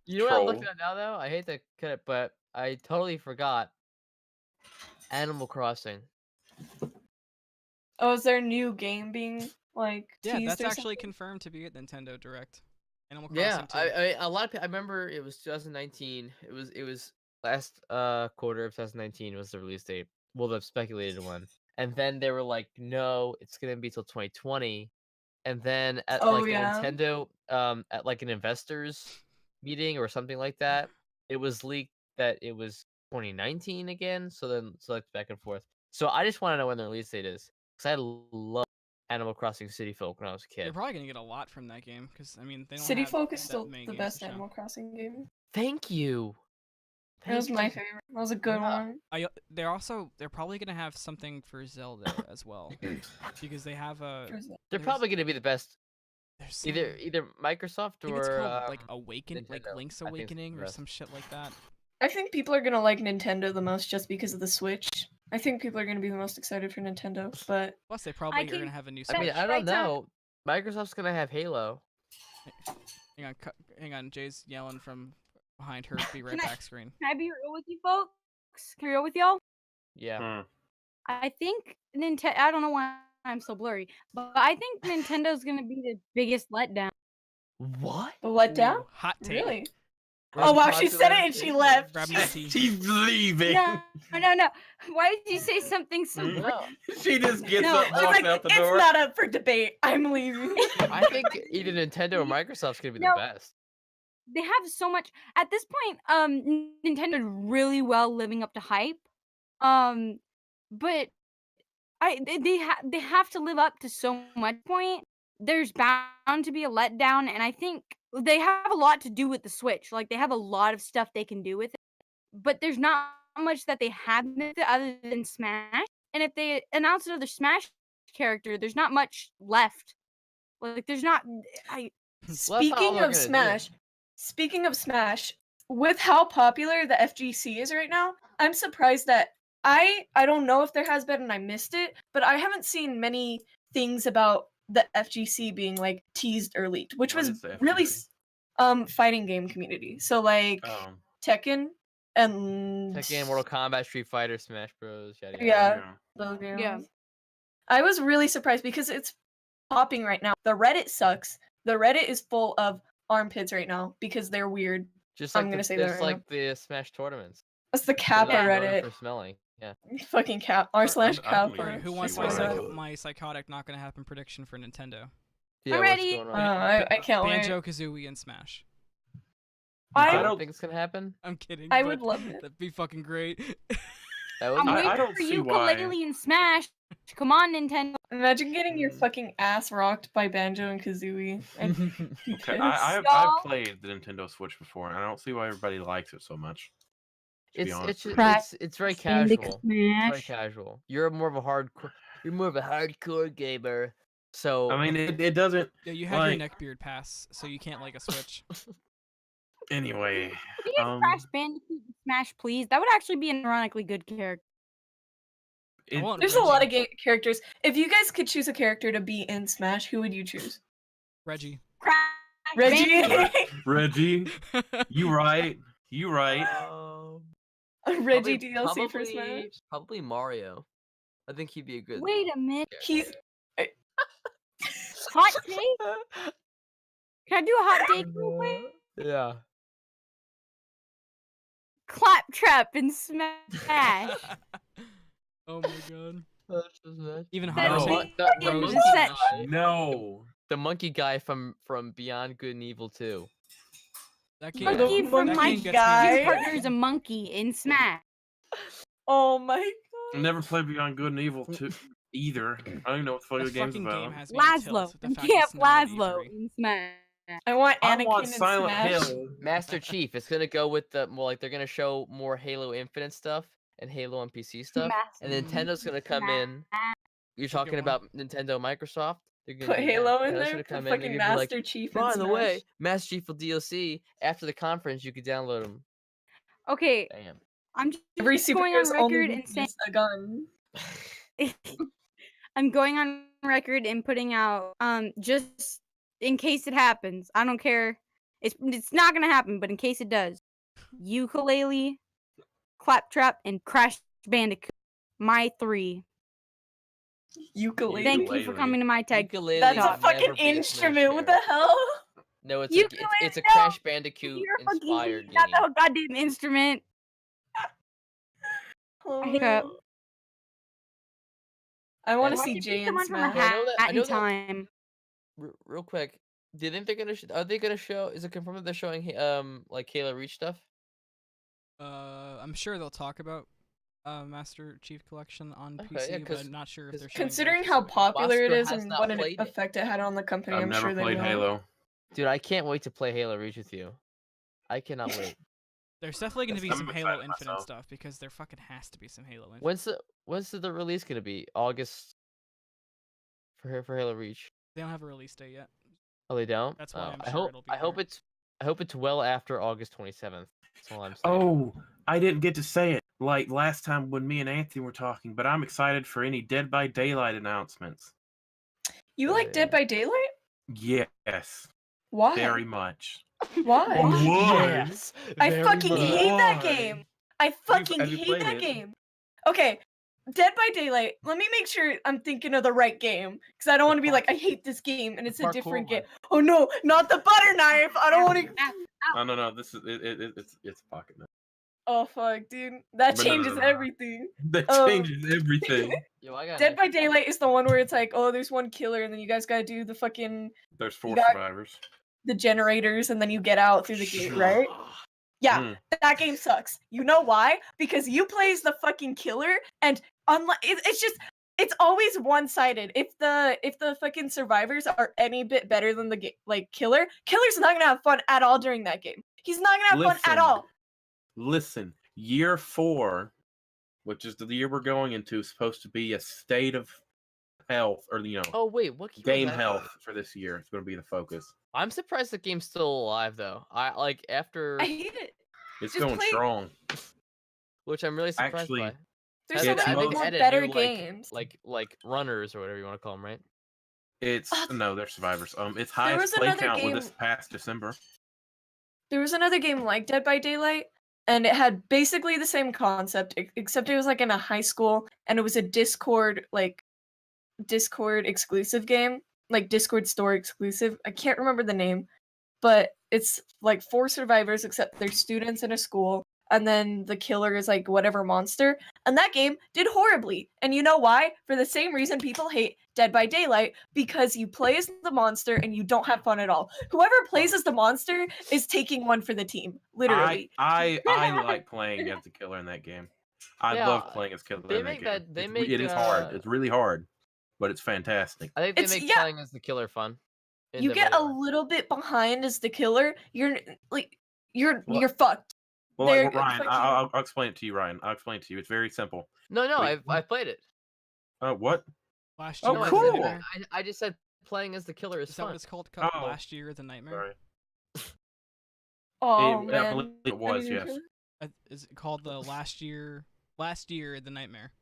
You know what I'm looking Troll. at now, though? I hate to cut it, but I totally forgot. Animal Crossing. Oh, is there a new game being like Yeah, teased that's or actually something? confirmed to be at Nintendo Direct. Animal Yeah, Crossing 2. a lot of people. I remember it was 2019. It was last quarter of 2019 was the release date. Well, the speculated one, and then they were like, no, it's gonna be till 2020. And then at Oh, like a yeah. Nintendo at like an investors meeting or something like that, it was leaked that it was 2019 again. So then like back and forth. So I just want to know when the release date is because I love Animal Crossing City Folk when I was a You're kid. probably gonna get a lot from that game because I mean they don't City have Folk is that still many the games best to show. Animal Crossing game. Thank you. That was Thank my you. favorite. That was a good Yeah. one. They're probably gonna have something for Zelda as well because they have a For Zelda. They're There's- probably going to be the best. there's some, Either Microsoft I think it's or called like like Nintendo. Link's I think it's Awakening the or best. some shit like that. I think people are gonna like Nintendo the most just because of the Switch. I think people are gonna be the most excited for Nintendo, but Plus they probably are can- gonna have a new I mean, Switch. I right don't know. Microsoft's going to have Halo. Hang on, Jay's yelling from behind her be right Can I- back screen. Can I be real with you folks? Can I be real with y'all? Yeah. I think Nintendo. I don't know why I'm so blurry, but I think Nintendo's gonna be the biggest letdown. What? the letdown? Ooh, hot take. Really? That's Oh wow, she said popular it and she take. left. Grab my tea. She's leaving. No. Why did you say something so? No, She just gets No, up, She's walks like, out the it's door. not up for debate. I'm leaving. I think either Nintendo or Microsoft's going to be No. the best. They have so much at this point. Nintendo did really well living up to hype. But they have to live up to so much point. There's bound to be a letdown, and I think they have a lot to do with the Switch. Like they have a lot of stuff they can do with it, but there's not much that they have with it other than Smash. And if they announce another Smash character, there's not much left. Like there's not. all Speaking they're of gonna do. Smash, with how popular the FGC is right now, I'm surprised that I don't know if there has been and I missed it, but I haven't seen many things about the FGC being like teased or leaked, which What was is the really FGC? fighting game community. So like Tekken and Tekken, Mortal Kombat, Street Fighter, Smash Bros. Yada yada. Yeah. those Yeah. games. I was really surprised because it's popping right now. The Reddit sucks. The Reddit is full of armpits right now because they're weird. Just like I'm gonna the, say that just right like the Smash tournaments. That's the They're Kappa known Reddit. for smelling. Yeah. Fucking cap r/. I'm Kappa. weird. Who wants See my, why not. my psychotic not gonna happen prediction for Nintendo? Yeah. I'm what's ready. going Oh, on? I can't wait. Banjo Kazooie and Smash. I I don't don't- think it's gonna happen. I'm kidding. I but would love it. That'd be fucking great. That would I'm be- waiting don't for see why. ukulele and Smash. Come on, Nintendo. Imagine getting your fucking ass rocked by Banjo and Kazooie. Okay, Yes. I've Y'all- played the Nintendo Switch before, and I don't see why everybody likes it so much. To be it's honest, just, with you. it's very Candy casual. It's very Smash. casual. You're more of a hardcore gamer. So I mean, it doesn't. Yeah, you have your Like- neckbeard pass, so you can't like a Switch. Anyway, Can you get Crash Bandicoot and Smash, please? That would actually be an ironically good character. it- want There's a lot of Reggie. characters. If you guys could choose a character to be in Smash, who would you choose? Reggie. Crash Reggie. Bandicoot. Reggie, you right. You right. Reggie DLC for Smash. Probably Mario. I think he'd be a good. Wait a minute. He's Hot take? Can I do a hot take real quick? Yeah. Claptrap in Smash. Oh my god. Even That's hotter. No. me. The in monkey the set. guy- No. the monkey guy from Beyond Good and Evil 2. That game, The Monkey from that my game gets me guy. excited. His partner is a monkey in Smash. Oh my I god. never played Beyond Good and Evil 2 either. I don't even know what the fuck That the game's fucking about. game has me on Laszlo. tilt. The fact Yeah, it's not at Laszlo E3. in Smash. I want I Anakin want and Silent Smash. Hill. Master Chief. It's gonna go with the they're gonna show more Halo Infinite stuff and Halo on PC stuff, and Master Nintendo's gonna come in. You're That's a good talking one. about Nintendo, Microsoft. They're gonna Put do that. Halo in Nintendo's there. gonna Put come in. They're fucking gonna be like, Master Chief in by the way, Smash. Master Chief will DLC after the conference. You could download them. Okay, Damn. I'm just Every going on superhero's only record and saying weakness a gun. I'm going on record and putting out just in case it happens. I don't care. It's not gonna happen, but in case it does, Ukulele, Claptrap, and Crash Bandicoot. My 3. Ukulele. Thank you for coming to my tag. Ukulele That's a would fucking never be a Smash instrument. What the character. hell? No, it's Ukulele, it's a no! Crash Bandicoot You're fucking inspired game. not the goddamn instrument. Oh, I hiccup. no. I want to Why'd see you Jay beat and someone from a Smash. Well, I hat know in that- time? Real quick, do you think they're gonna? Are they gonna show? Is it confirmed that they're showing like Halo Reach stuff? I'm sure they'll talk about Master Chief Collection on Okay, PC, yeah, but 'cause- I'm not sure if 'cause they're showing Considering Reach how specifically. popular it Oscar is has and not what an played it. effect it had on the company, I've I'm never sure they played will. Halo. Dude, I can't wait to play Halo Reach with you. I cannot wait. There's definitely going to be I'm some excited Halo Infinite myself. stuff because there fucking has to be some Halo Infinite. When's the release gonna be? August for Halo Reach. They don't have a release date yet. Oh, they don't. That's why I'm I sure hope it'll be I hope there. it's well after August 27th. That's all I'm saying. Oh, I didn't get to say it like last time when me and Anthony were talking, but I'm excited for any Dead by Daylight announcements. You like Dead by Daylight? Yes, Why? very much. Why? Why? Yes. I very fucking much. hate that Why? game. I fucking have you hate played that it? game. Okay, Dead by Daylight. Let me make sure I'm thinking of the right game because I don't want to be like, I hate this game and it's a parkour different one. game. Oh no, not the butter knife. I don't want to. Oh no, this is it's pocket knife. Oh fuck, dude, that But no, changes no. everything. That Oh. changes everything. Yo, I got Dead an by Daylight is the one where it's like, oh, there's one killer, and then you guys gotta do the fucking There's 4 got- survivors. the generators, and then you get out through the gate, right? Yeah, Mm. that game sucks. You know why? Because you play as the fucking killer, and it's always one-sided. If the fucking survivors are any bit better than the killer's not gonna have fun at all during that game. He's not gonna have fun at all. Listen, year 4, which is the year we're going into, is supposed to be a state of health, or Oh wait, what game was game that? health for this year. It's going to be the focus. I'm surprised the game's still alive though. I like after I hate it. It's Just going play- strong. which I'm really surprised Actually, by. There's It's so many most- more added better new, games. like runners or whatever you want to call them, right? It's Oh, no, they're survivors. It's was highest play another count game- with this past December. There was another game like Dead by Daylight, and it had basically the same concept, except it was like in a high school, and it was a Discord exclusive game, like Discord store exclusive. I can't remember the name, but it's like 4 survivors, except they're students in a school, and then the killer is like whatever monster. And that game did horribly. And you know why? For the same reason people hate Dead by Daylight, because you play as the monster and you don't have fun at all. Whoever plays as the monster is taking one for the team, literally. I like playing as the killer in that game. I Yeah, love playing as killer they in that make game. that- they It is hard. make, It's really hard, but it's fantastic. I think they It's- make yeah. playing as the killer fun. in You Dead get by a Daylight. little bit behind as the killer, you're Well- fucked. Well, They're Ryan, fucking- I'll explain it to you, Ryan. I'll explain it to you. It's very simple. No, Wait, I've played it. What? Last Oh, year, No, the cool. Nightmare. I just said playing as the killer is Is that what fun. it's called? Called Oh. Last Year, the Nightmare. Sorry. Oh I man, believe it was, I need to- yes. Is it called the Last Year, the Nightmare?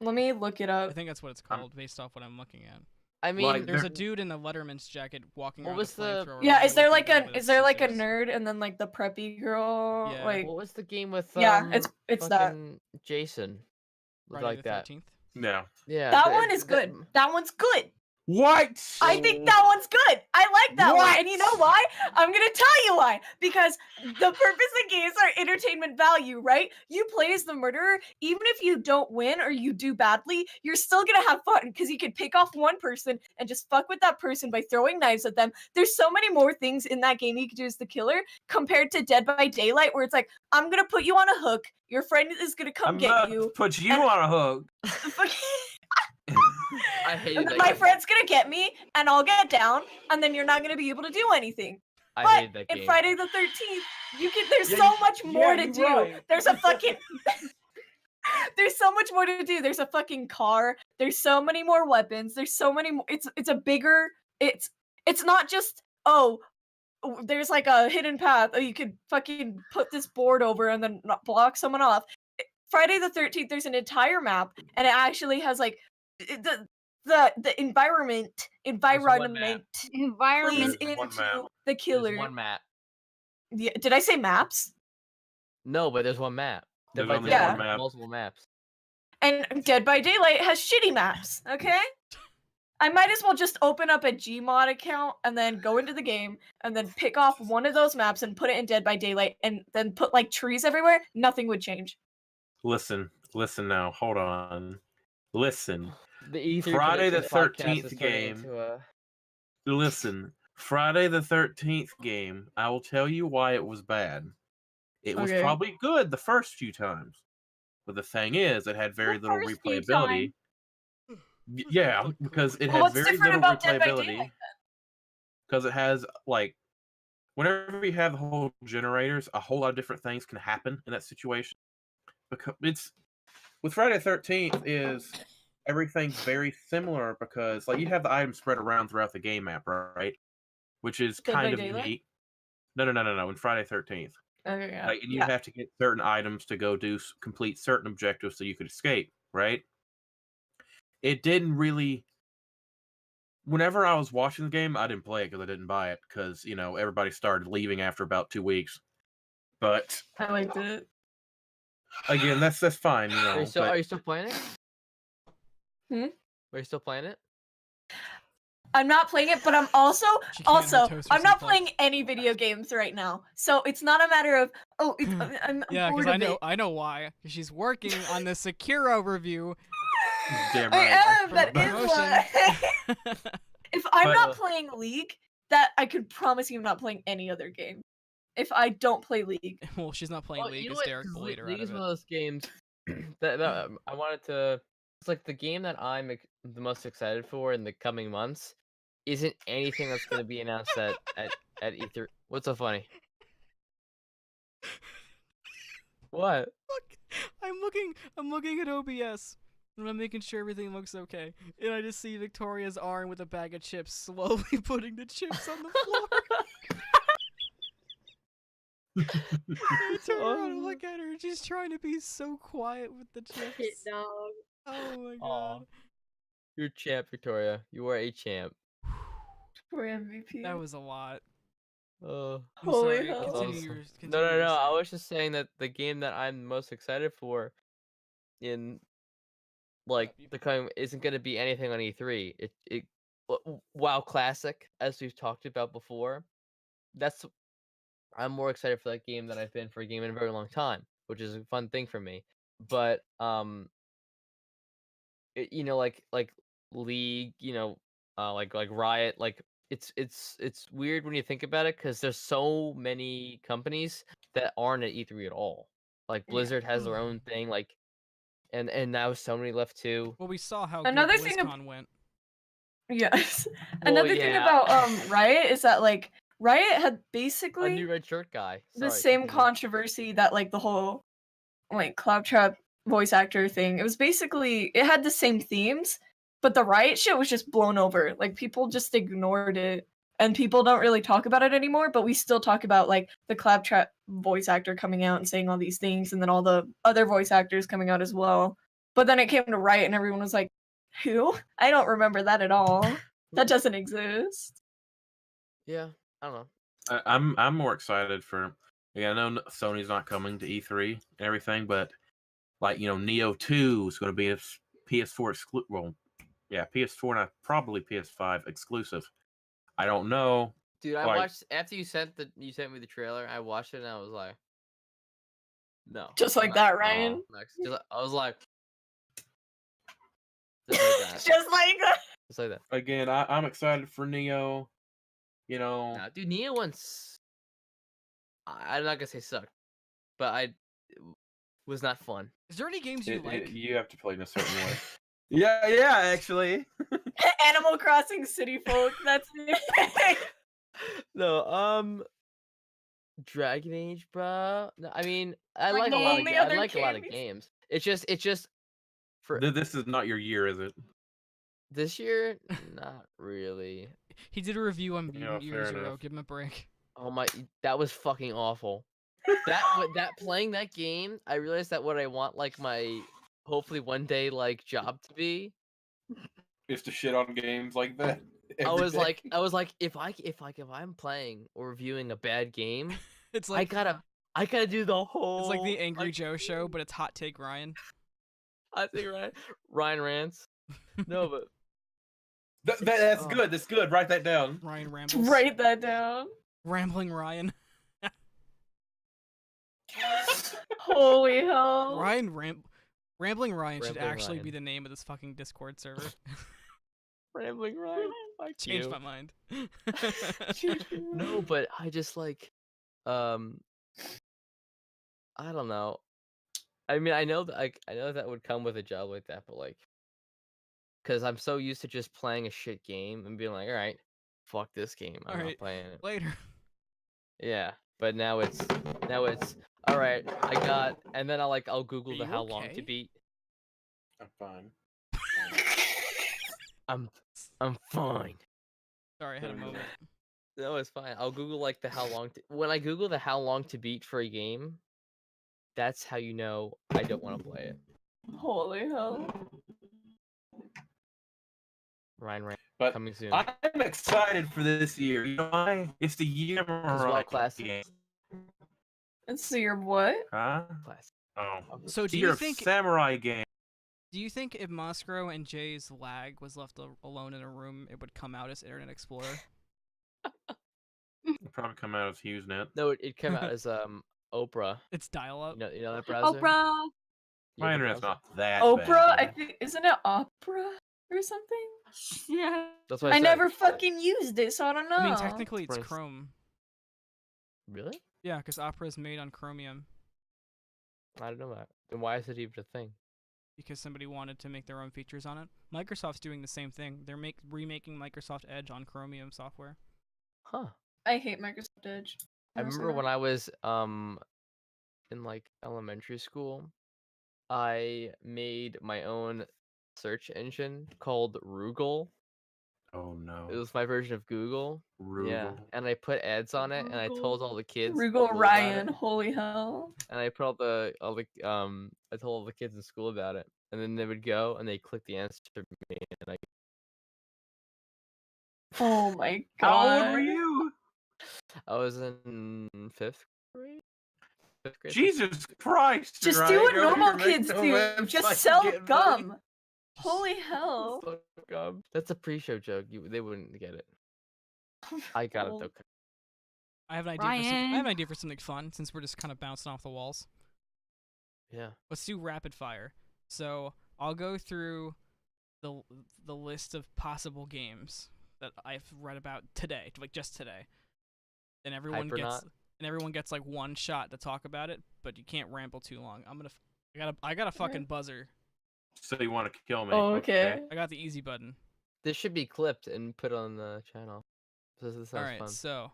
Let me look it I up. think that's what it's called, based off what I'm looking at. I mean, Like, There's there- a dude in a Letterman's jacket walking What around was the the- flamethrower. Yeah, with is there like with a scissors. nerd and then like the preppy girl? Yeah. Like, what was the game with? yeah, it's that. fucking Jason. Looked Friday like the that. 13th. No. Yeah. That th- one is th- good. That one's good. What? I think that one's good. I like that one. And you know why? I'm going to tell you why. Because the purpose of games are entertainment value, right? You play as the murderer. Even if you don't win or you do badly, you're still going to have fun because you could pick off one person and just fuck with that person by throwing knives at them. There's so many more things in that game you could do as the killer compared to Dead by Daylight where it's like, I'm going to put you on a hook. Your friend is going to come get you. Put you on a hook. I hated that My game. friend's gonna get me, and I'll get down, and then you're not gonna be able to do anything. I But hated that game. in Friday the 13th, you can. There's so much more to do. right. There's a fucking. There's so much more to do. There's a fucking car. There's so many more weapons. There's so many. It's a bigger. It's not just there's like a hidden path. Oh, you could fucking put this board over and then not block someone off. Friday the 13th, there's an entire map, and it actually has like the environment Environment. plays There's one into map. the killer. There's one map. Yeah, did I say maps? No, but there's one map. There's Dead by only one Daylight map. has multiple maps. And Dead by Daylight has shitty maps, okay? I might as well just open up a Gmod account and then go into the game and then pick off one of those maps and put it in Dead by Daylight and then put like trees everywhere. Nothing would change. Listen now. Hold on. Listen. The E3 Friday the predictions podcast 13th is turning game. into a- Listen. Friday the 13th game. I will tell you why it was bad. It was Okay. probably good the first few times, but the thing is, it had very The little first few replayability. Yeah, because it Well, had what's very different little about Dead by replayability. Daylight Because it has like, whenever you have the whole generators, a whole lot of different things can happen in that situation. Because it's with Friday the 13th is everything's very similar because like you have the items spread around throughout the game map, right? Which is Dead by kind of Daylight? neat. No. In Friday 13th. Okay, yeah. Like, and you have to get certain items to go complete certain objectives so you could escape, right? It didn't really. Whenever I was watching the game, I didn't play it because I didn't buy it because everybody started leaving after about 2 weeks. But I liked it. again, that's fine, Are you but still playing it? Hmm? Are you still playing it? I'm not playing it, but I'm also She can't have toasters I'm not and playing any video games right now. So it's not a matter of I'm Yeah, bored because of I know why. 'Cause she's working on the Sekiro review. damn I right. am. For That the is why. If I'm But- not playing League, that I could promise you I'm not playing any other game. If I don't play League. Well, she's not playing Well, League you know as what? Derek 'Cause bullied her League out is of one it. of those games that I wanted to. It's like the game that I'm the most excited for in the coming months isn't anything that's going to be announced at E3. What's so funny? What? Look, I'm looking at OBS. And I'm making sure everything looks okay. And I just see Victoria's arm with a bag of chips slowly putting the chips on the floor. I turn around and look at her and she's trying to be so quiet with the chips. dog. Oh my Aw. god. You're a champ, Victoria. You are a champ. For MVP. That was a lot. Uh, I'm Holy sorry. hell. Continue Awesome. your, no. continue your I saying. was just saying that the game that I'm most excited for in like the coming isn't going to be anything on E3. WoW Classic, as we've talked about before. I'm more excited for that game than I've been for a game in a very long time, which is a fun thing for me. But like League, like Riot, like it's weird when you think about it because there's so many companies that aren't at E3 at all. Like Yeah. Blizzard has their own thing, like, and now Sony left too. Well, we saw how Another good thing BlizzCon went. Yes. Well, Another thing yeah. about Riot is that like Riot had A basically new red shirt guy. the Sorry, same continue. controversy that like the whole like Claptrap voice actor thing. It was basically it had the same themes, but the Riot shit was just blown over. Like people just ignored it. And people don't really talk about it anymore, but we still talk about like the Claptrap voice actor coming out and saying all these things, and then all the other voice actors coming out as well. But then it came to Riot, and everyone was like, "Who? I don't remember that at all. That doesn't exist." Yeah, I don't know. I'm more excited for. Yeah, I know Sony's not coming to E3 and everything, but like Neo 2 is going to be a PS4 exclusive. Well, Yeah, PS4 and probably PS5 exclusive. I don't know. Dude, I Like- watched after you sent me the trailer. I watched it and I was like, no. Just like I'm that, not- Ryan. Next. I was like, just like that. Just like that. Just like that. Again, I'm excited for Neo. You know, Nah, dude, Neo once. I'm not gonna say sucked, but it was not fun. Is there any games you like? you have to play in a certain way. Yeah, actually. Animal Crossing City Folk. That's it. No, Dragon Age, bro. No, I mean, I Like like the a lot of only ga- I other like a lot of games. games. It's just for This is not your year, is it? this year, not really. He did a review on Yeah, Mutant Year fair Zero. enough. Give him a break. Oh my, that was fucking awful. That playing that game, I realized that what I want like my hopefully one day like job to be. Is to shit on games like that. I every was day. like, if I'm playing or reviewing a bad game, It's I like gotta do the whole. it's like the Angry Joe show, but it's Hot Take Ryan. I think Ryan rants. No, but That's Oh. good. That's good. Write that down. Ryan rambles. Write that down. Rambling Ryan. Holy hell. Rambling Ryan should Rambling actually be Ryan. the name of this fucking Discord server. rambling Ryan. Changed my mind. No, but I just like, I don't know. I mean, I know that would come with a job like that, but like, because I'm so used to just playing a shit game and being like, all right, fuck this game, I'm not Alright. playing it. Later. Yeah, but now it's all right. I got, and then I'll Google Are the you how long okay? to beat. I'm fine. I'm fine. Sorry, I had a moment. No, it's fine. I'll Google like the how long to. When I Google the how long to beat for a game, that's how you know I don't want to play it. Holy hell. Ryan But coming soon. I'm excited for this year. You know why? It's the year of As well, classics. game. Let's see your what? Huh? Class. Oh. So It's do the year you of think samurai game. if Moskro and Jay's lag was left alone in a room, it would come out as Internet Explorer? It'll probably come out as HughesNet. No, it came out as Oprah. It's dial-up. You know that browser. Oprah. My internet's browser? not that Oprah? I bad. think isn't it Opera or something? Yeah. That's what I said. never fucking used it, so I don't know. I mean, technically it's Christ. Chrome. Really? Yeah, because Opera is made on Chromium. I don't know that. Then why is it even a thing? Because somebody wanted to make their own features on it. Microsoft's doing the same thing. They're remaking Microsoft Edge on Chromium software. Huh. I hate Microsoft Edge. I remember when I was in like elementary school, I made my own search engine called Rugal. Oh no. It was my version of Google. Yeah, Rugal. and I put ads on it, and I told all the kids. Rugal in school about Ryan. it, Holy hell. and I put all the I told all the kids in school about it, and then they would go and they click the answer to me, and I Oh my god. How old were you? was in 5th grade. 5th grade. Jesus Christ! Just right? do what You're over normal here making kids a do. website Just sell getting money. gum. Holy hell. So dumb. That's a pre-show joke. They wouldn't get it. I got it Oh. though. I have an idea. I have Ryan. an idea for something fun since we're just kind of bouncing off the walls. Yeah. Let's do rapid fire. So I'll go through the list of possible games that I've read about today, like just today, and everyone gets like one shot to talk about it, but you can't ramble too long. I got a fucking buzzer. So you want to kill me? Oh, okay. I got the easy button. This should be clipped and put on the channel. This sounds All right, fun. so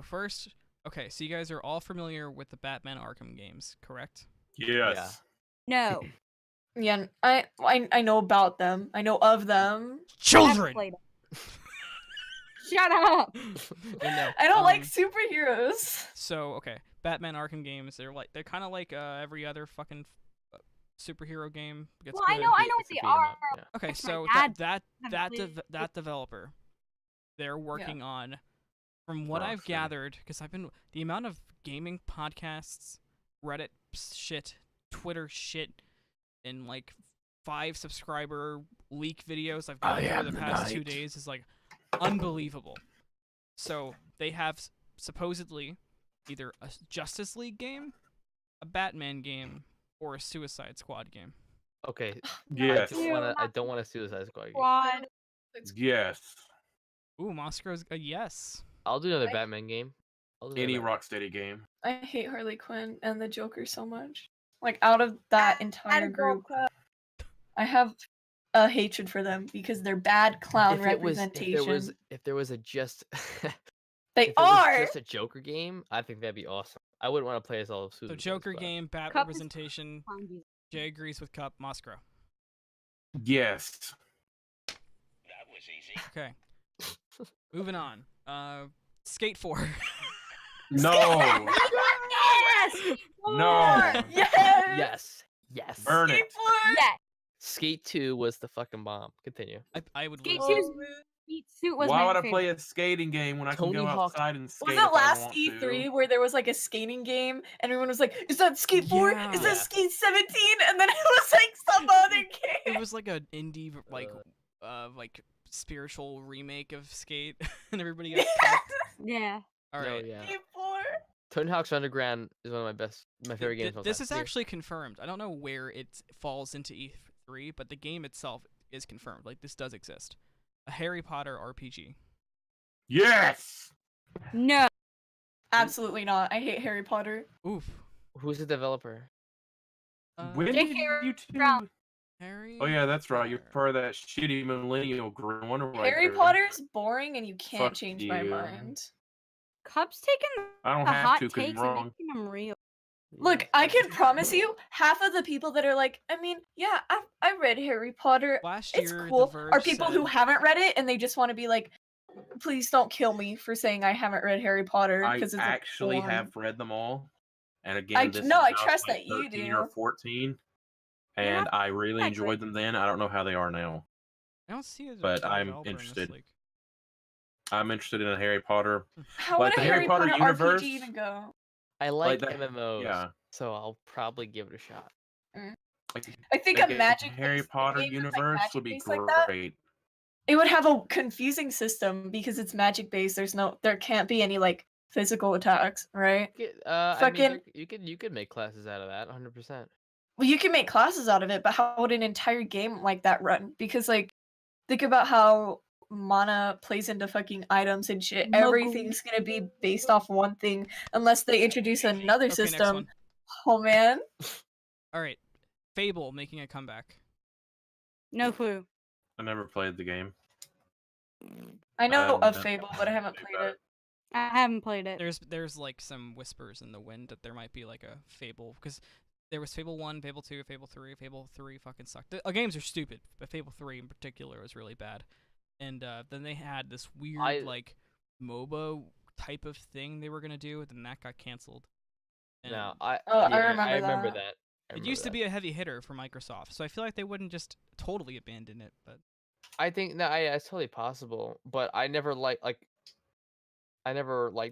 first, okay, so you guys are all familiar with the Batman Arkham games, correct? Yes. No. Yeah, I know about them. I know of them. Children. Shut up. No, I don't like superheroes. So okay, Batman Arkham games. They're kind of like every other fucking superhero game. Gets Well, I good. know what It's a they beat 'em are. up, yeah. Okay, It's my so dad that developer, they're working on, from what I've Rocksteady. gathered, because the amount of gaming podcasts, Reddit shit, Twitter shit, and like 5 subscriber leak videos I've gone through the past 2 days is like unbelievable. So they have supposedly either a Justice League game, a Batman game, or a Suicide Squad game. Okay. Yes. I don't want a Suicide Squad game. Squad. Yes. Ooh, Moscow's a yes. I'll do another Batman game. Any Rocksteady game. I hate Harley Quinn and the Joker so much. Like, out of that entire group, I have a hatred for them because they're bad clown representation. If there was a just They if there was are just a Joker game, I think that'd be awesome. I wouldn't want to play as all of So Joker game, Bat Cup is representation. Jay agrees with Cup. Moscow. Yes. That was easy. Okay. Moving on. Skate 4. No. Yes. No. yes. Yes. Burn it. Yes. Skate 2 was the fucking bomb. Continue. I would Skate lose. 2's Beat Suit was Why my would I favorite. play a skating game when I can Tony go Hawk. outside and skate? Was if it I last want E3 to? where there was like a skating game and everyone was like, "Is that Skate 4? Yeah. Is that Yeah. Skate 17?" And then it was like some other game. It was like an indie like spiritual remake of Skate, and everybody got pumped. Yeah. All right. No, yeah. Skate 4. Tony Hawk's Underground is one of my favorite games. of all This time. is actually confirmed. I don't know where it falls into E3, but the game itself is confirmed. Like, this does exist. A Harry Potter RPG. Yes. No. Absolutely not. I hate Harry Potter. Oof. Who's the developer? When J.K. did you two? Rowling. Harry. Oh yeah, that's right. You're Potter. part of that shitty millennial group. Wonder why Harry you're- Potter's boring and you can't Fuck change my you. mind. Cup's taking I don't the have hot to because takes you're and wrong. making them real. Look, I can promise you, half of the people that are like, I mean, yeah, I read Harry Potter. Last It's year, cool. The Verge Are people who said- haven't read it and they just want to be like, please don't kill me for saying I haven't read Harry Potter I because it's actually boring. have read them all, and again, I this no, is I now trust like that you 13 do. or 14, They're and not I really that enjoyed great. them then. I don't know how they are now. I don't see it. But I'm interested. I'm interested in a Harry Potter. How Like would the a Harry Harry Potter Potter universe- RPG even go? I like that- MMOs, Yeah, so I'll probably give it a shot. like, I think like a magic Harry Potter universe would be like that. great. It would have a confusing system because it's magic based. There can't be any like physical attacks, right? I mean, Fucking- you could make classes out of that, 100%. Well, you can make classes out of it, but how would an entire game like that run? Because like, think about how mana plays into fucking items and shit. Muggle. Everything's gonna be based off one thing unless they introduce another Okay, next system. one. Oh man. All right. Fable making a comeback. No clue. I never played the game. I know Um, of no. Fable, but I haven't played it. I haven't played it. There's like some whispers in the wind that there might be like a Fable, because there was Fable 1, Fable 2, Fable 3. Fable 3 fucking sucked. The games are stupid, but Fable 3 in particular was really bad. And then they had this weird like MOBA type of thing they were gonna do, and then that got canceled. And No, I remember remember that. that. it used to be a heavy hitter for Microsoft, so I feel like they wouldn't just totally abandon it. But I think it's totally possible, but I never liked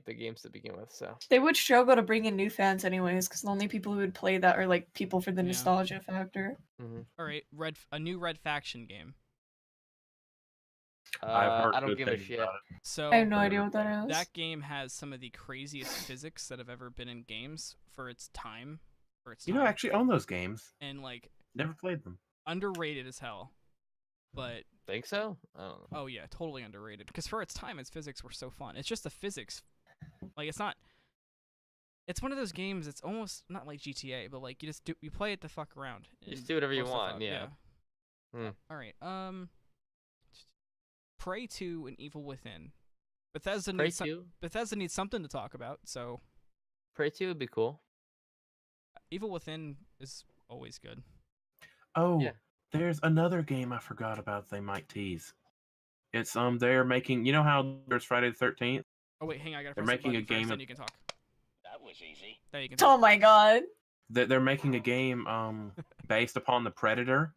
the games to begin with. So They would struggle to bring in new fans anyways, because the only people who would play that are like people for the Yeah. nostalgia factor. all right, a new Red Faction game. I've heard I don't good give a things shit. about it. So I have no idea what that is. that game has some of the craziest physics that have ever been in games for its time. You know, I actually own those games. and like Never played them. underrated as hell. But Think so? I don't know. oh yeah, totally underrated. Because for its time, its physics were so fun. It's just the physics, like it's not. It's one of those games. It's almost not like GTA, but like you play it to fuck around. Just and do whatever you blow stuff want, up, yeah. Hmm. All right. Prey 2 and Evil Within. Bethesda Prey needs 2? Bethesda needs something to talk about. So Prey 2 would be cool. Evil Within is always good. Oh, Yeah. there's another game I forgot about. They might tease. It's they're making. You know how there's Friday the 13th. Oh wait, hang on, I gotta. They're press the making a button first, game then of- you can talk. That was easy. There you can. Oh Talk. my god. They're making a game based upon the Predator.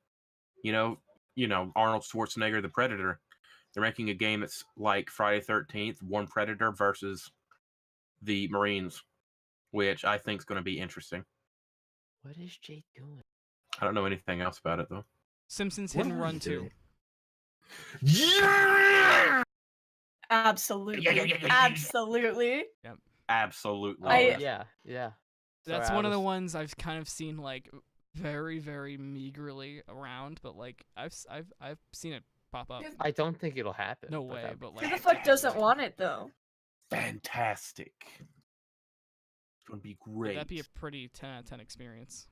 You know Arnold Schwarzenegger, the Predator. They're making a game that's like Friday 13th, one Predator versus the Marines, which I think is going to be interesting. What is Jake doing? I don't know anything else about it though. Simpsons Hit and Run 2. Yeah! Absolutely. Absolutely. Absolutely. Oh, I- yeah. That's Sorry, I one of the was- ones I've kind of seen like very, very meagerly around, but like I've seen it pop up. I don't think it'll happen. No but way, that'd be but Who like the fuck doesn't want it though? Fantastic. It's gonna be great. that'd be a pretty 10 out of 10 experience.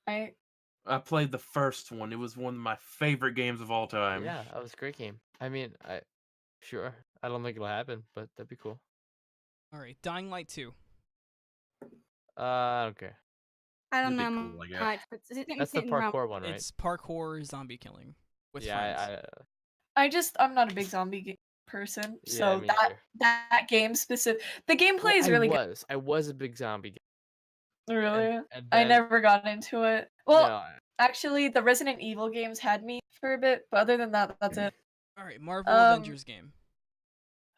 I played the first one. It was one of my favorite games of all time. Yeah, that was a great game. I mean, sure. I don't think it'll happen, but that'd be cool. All right, Dying Light 2. I don't care. I don't It'd know be cool, I guess. much, but That's the parkour one, right? It's parkour zombie killing with yeah, friends. I'm not a big zombie person, Yeah, so me that neither. that game specific, the gameplay is really good. I was a big zombie guy. Really, And I then- never got into it. Well, no, actually, the Resident Evil games had me for a bit, but other than that, that's it. All right, Marvel Um, Avengers game.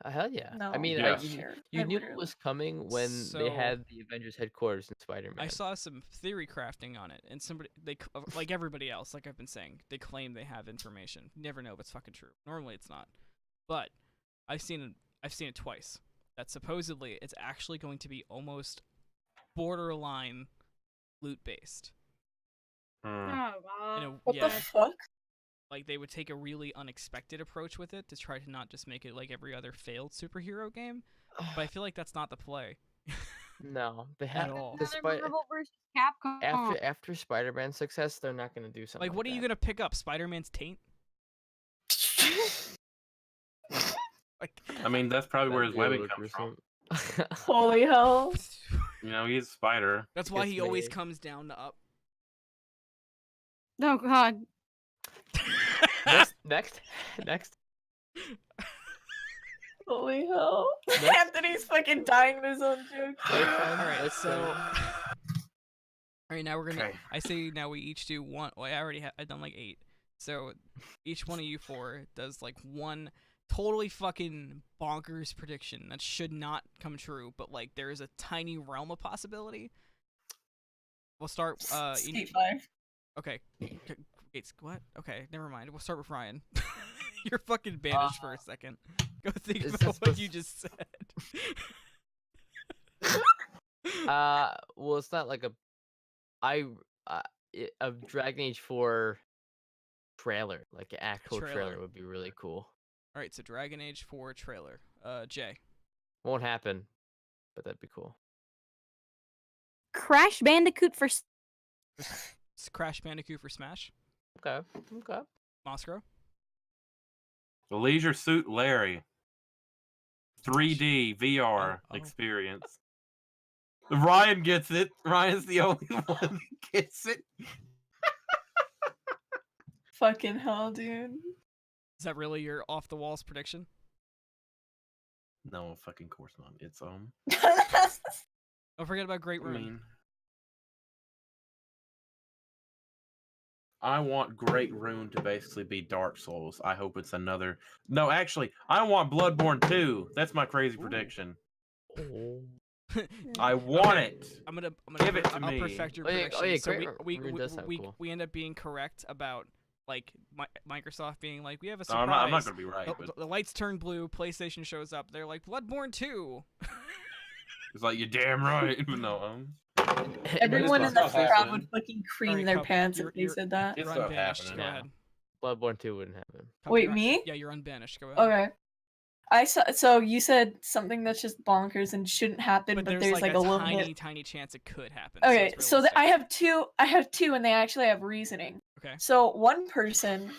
hell yeah. No, I mean, Yeah. sure. you I knew it literally- was coming when they So- had the Avengers headquarters in Spider-Man. I saw some theory crafting on it, and somebody like everybody else, like I've been saying, they claim they have information. You never know if it's fucking true. Normally, it's not, but I've seen it twice. That supposedly it's actually going to be almost borderline loot based. Hmm. Oh god. What the fuck? Like they would take a really unexpected approach with it to try to not just make it like every other failed superhero game. But I feel like that's not the play. No, they At had all. the Another Marvel versus Capcom. after Spider-Man's success, they're not gonna do something. Like, what are you that. gonna pick up? Spider-Man's taint? Like, I mean, that's probably where his That'd be a webbing little comes from. gruesome. Holy hell! You know, he's a spider. that's why It's he always me. comes down to up. Oh god. Next. Holy hell! Next. Anthony's fucking dying in his own jokes. All right, Let's so. All right, now we're gonna. Okay. I say now we each do one. Well, I already I've done like 8. So each one of you 4 does like one totally fucking bonkers prediction that should not come true, but like there is a tiny realm of possibility. We'll start. Skate 5. Okay. It's what? Okay, never mind. We'll start with Ryan. You're fucking banished for a second. Go think is about this what you just said. Well, it's not like a Dragon Age 4 trailer, like an actual Trailer. trailer would be really cool. All right, so Dragon Age 4 trailer. Jay. Won't happen, but that'd be cool. Crash Bandicoot for Crash Bandicoot for Smash. Okay. Moscow. The Leisure Suit Larry. 3D VR Oh. experience. Ryan gets it. Ryan's the only one that gets it. Fucking hell, dude. Is that really your off the walls prediction? No, fucking course not. It's Don't forget about Great I Rune. mean, I want Great Rune to basically be Dark Souls. I hope it's another. No, actually, I want Bloodborne 2. That's my crazy prediction. Oh. I want Okay. it. I'm gonna Give it to I'll me. perfect your Oh, yeah, prediction. So Great Rune does sound cool. we end up being correct about like Microsoft being like, we have a No, surprise. I'm not going to be right. But The lights turn blue. PlayStation shows up. They're like Bloodborne 2. it's like, you're damn right. But no, Everyone in stuff the crowd happening. would fucking cream Alright, their Cup, pants you're- if they you're- said that. It's You're stuff unbanished. happening. Go now. ahead. Bloodborne 2 wouldn't happen. Cup, Wait, you're me? Yeah, you're unbanished. Go ahead. Okay. I saw. So you said something that's just bonkers and shouldn't happen, But but there's like a a little tiny, bit. tiny chance it could happen. Okay, it's so realistic. I have two. I have two, and they actually have reasoning. Okay. So one person,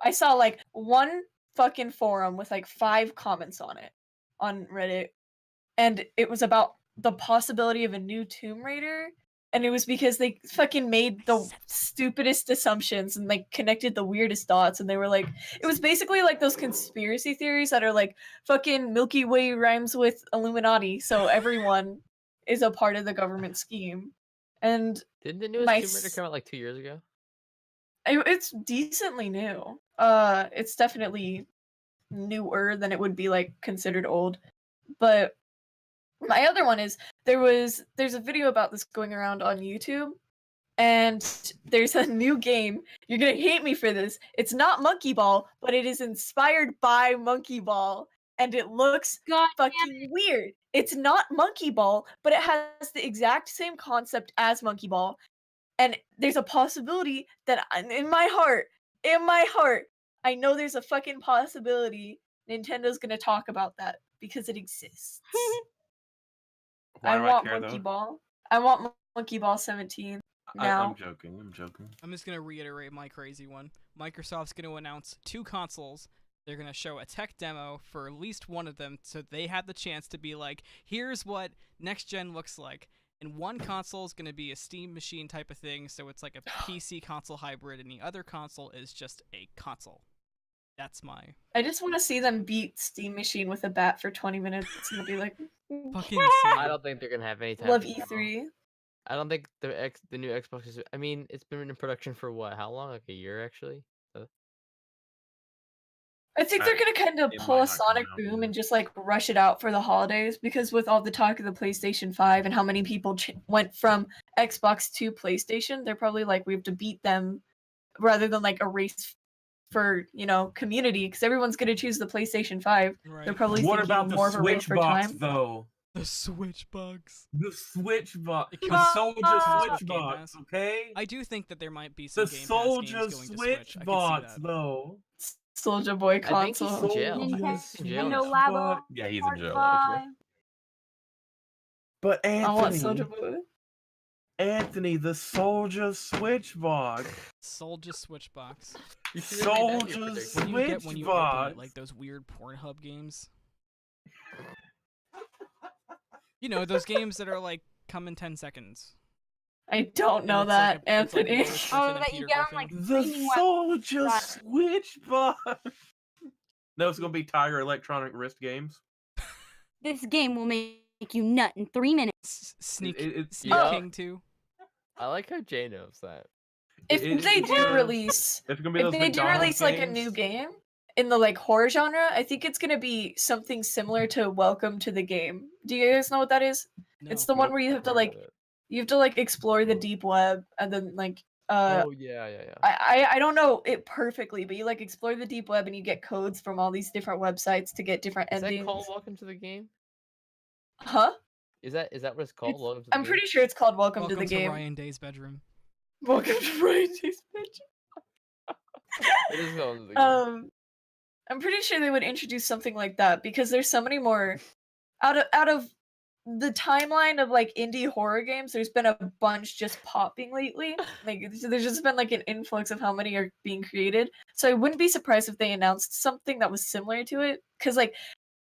I saw like one fucking forum with like 5 comments on it on Reddit, and it was about the possibility of a new Tomb Raider, and it was because they fucking made the stupidest assumptions and like connected the weirdest dots, and they were like, it was basically like those conspiracy theories that are like fucking Milky Way rhymes with Illuminati, so everyone is a part of the government scheme, and Didn't the newest My Tomb Raider s- come out like 2 years ago? it's decently new. It's definitely newer than it would be like considered old. But my other one is there's a video about this going around on YouTube and there's a new game. You're gonna hate me for this. It's not Monkey Ball, but it is inspired by Monkey Ball, and it looks God damn fucking weird. It's not Monkey Ball, but it has the exact same concept as Monkey Ball, and there's a possibility that in my heart, I know there's a fucking possibility Nintendo's gonna talk about that because it exists. Why I do want care, Monkey though? Ball. I want Monkey Ball 17 now. I'm joking. I'm joking. I'm just gonna reiterate my crazy one. Microsoft's gonna announce 2 consoles. They're gonna show a tech demo for at least one of them, so they have the chance to be like, "Here's what next gen looks like." And one console is gonna be a Steam machine type of thing, so it's like a PC console hybrid, and the other console is just a console. That's my I just want to see them beat Steam Machine with a bat for 20 minutes and be like, fucking I insane. don't think they're gonna have any time. love for demo. E3. I don't think the new Xbox is. I mean, it's been in production for what? How long? Like a year, actually. I think they're gonna kind of It pull might a not come Sonic out, Boom yeah. and just like rush it out for the holidays because with all the talk of the PlayStation 5 and how many people went from Xbox to PlayStation, they're probably like we have to beat them rather than like a race for community because everyone's gonna choose the PlayStation 5. They're Right. probably What thinking about the more of a race Switch for box, time. though? The Switch bugs. The Switch box. It The comes- Soldier comes with Switch Game box, Pass. okay? I do think that there might be some The Game Pass Soldier games going to Switch Switch. I box, can see that. though. Soldier Boy I think he's console. in jail. Soldier He's in jail Switch now. Labo, box. Yeah, he's in Part jail. 5. But I want Soldier Anthony, Boy. Anthony, the Soldier Switch box. Soldier Switch box. You should have made that your Soldier prediction. What do you get when Switch you open box. it? Like those weird Pornhub games? You know, those games that are like come in 10 seconds. I don't And know it's that, like it's like Anthony. Lois Griffin Oh, and that you Peter get on Griffin. like The streaming Soldier website. Switch box. No, it's gonna be Tiger Electronic Wrist Games. This game will make you nut in 3 minutes. Sneak It's Yeah. King 2. I like how Jay knows that. If It- they it's do gonna- release, It's gonna be if those they do McDonald's release like a games. new game in the like horror genre, I think it's gonna be something similar to Welcome to the Game. Do you guys know what that is? No. It's the one Nope. where you have to Never like heard of it. explore the deep web and then like Oh yeah. I don't know it perfectly, but you like explore the deep web and you get codes from all these different websites to get different Is that endings. called Welcome to the Game? Huh? Is that what it's called? It's- Welcome to the I'm Game? pretty sure it's called Welcome, Welcome to the Game. Ryan Day's bedroom. Welcome to Ryan Day's bedroom. It is Welcome to the Game. I'm pretty sure they would introduce something like that because there's so many more out of the timeline of like indie horror games. There's been a bunch just popping lately. Like there's just been like an influx of how many are being created. So I wouldn't be surprised if they announced something that was similar to it. Because like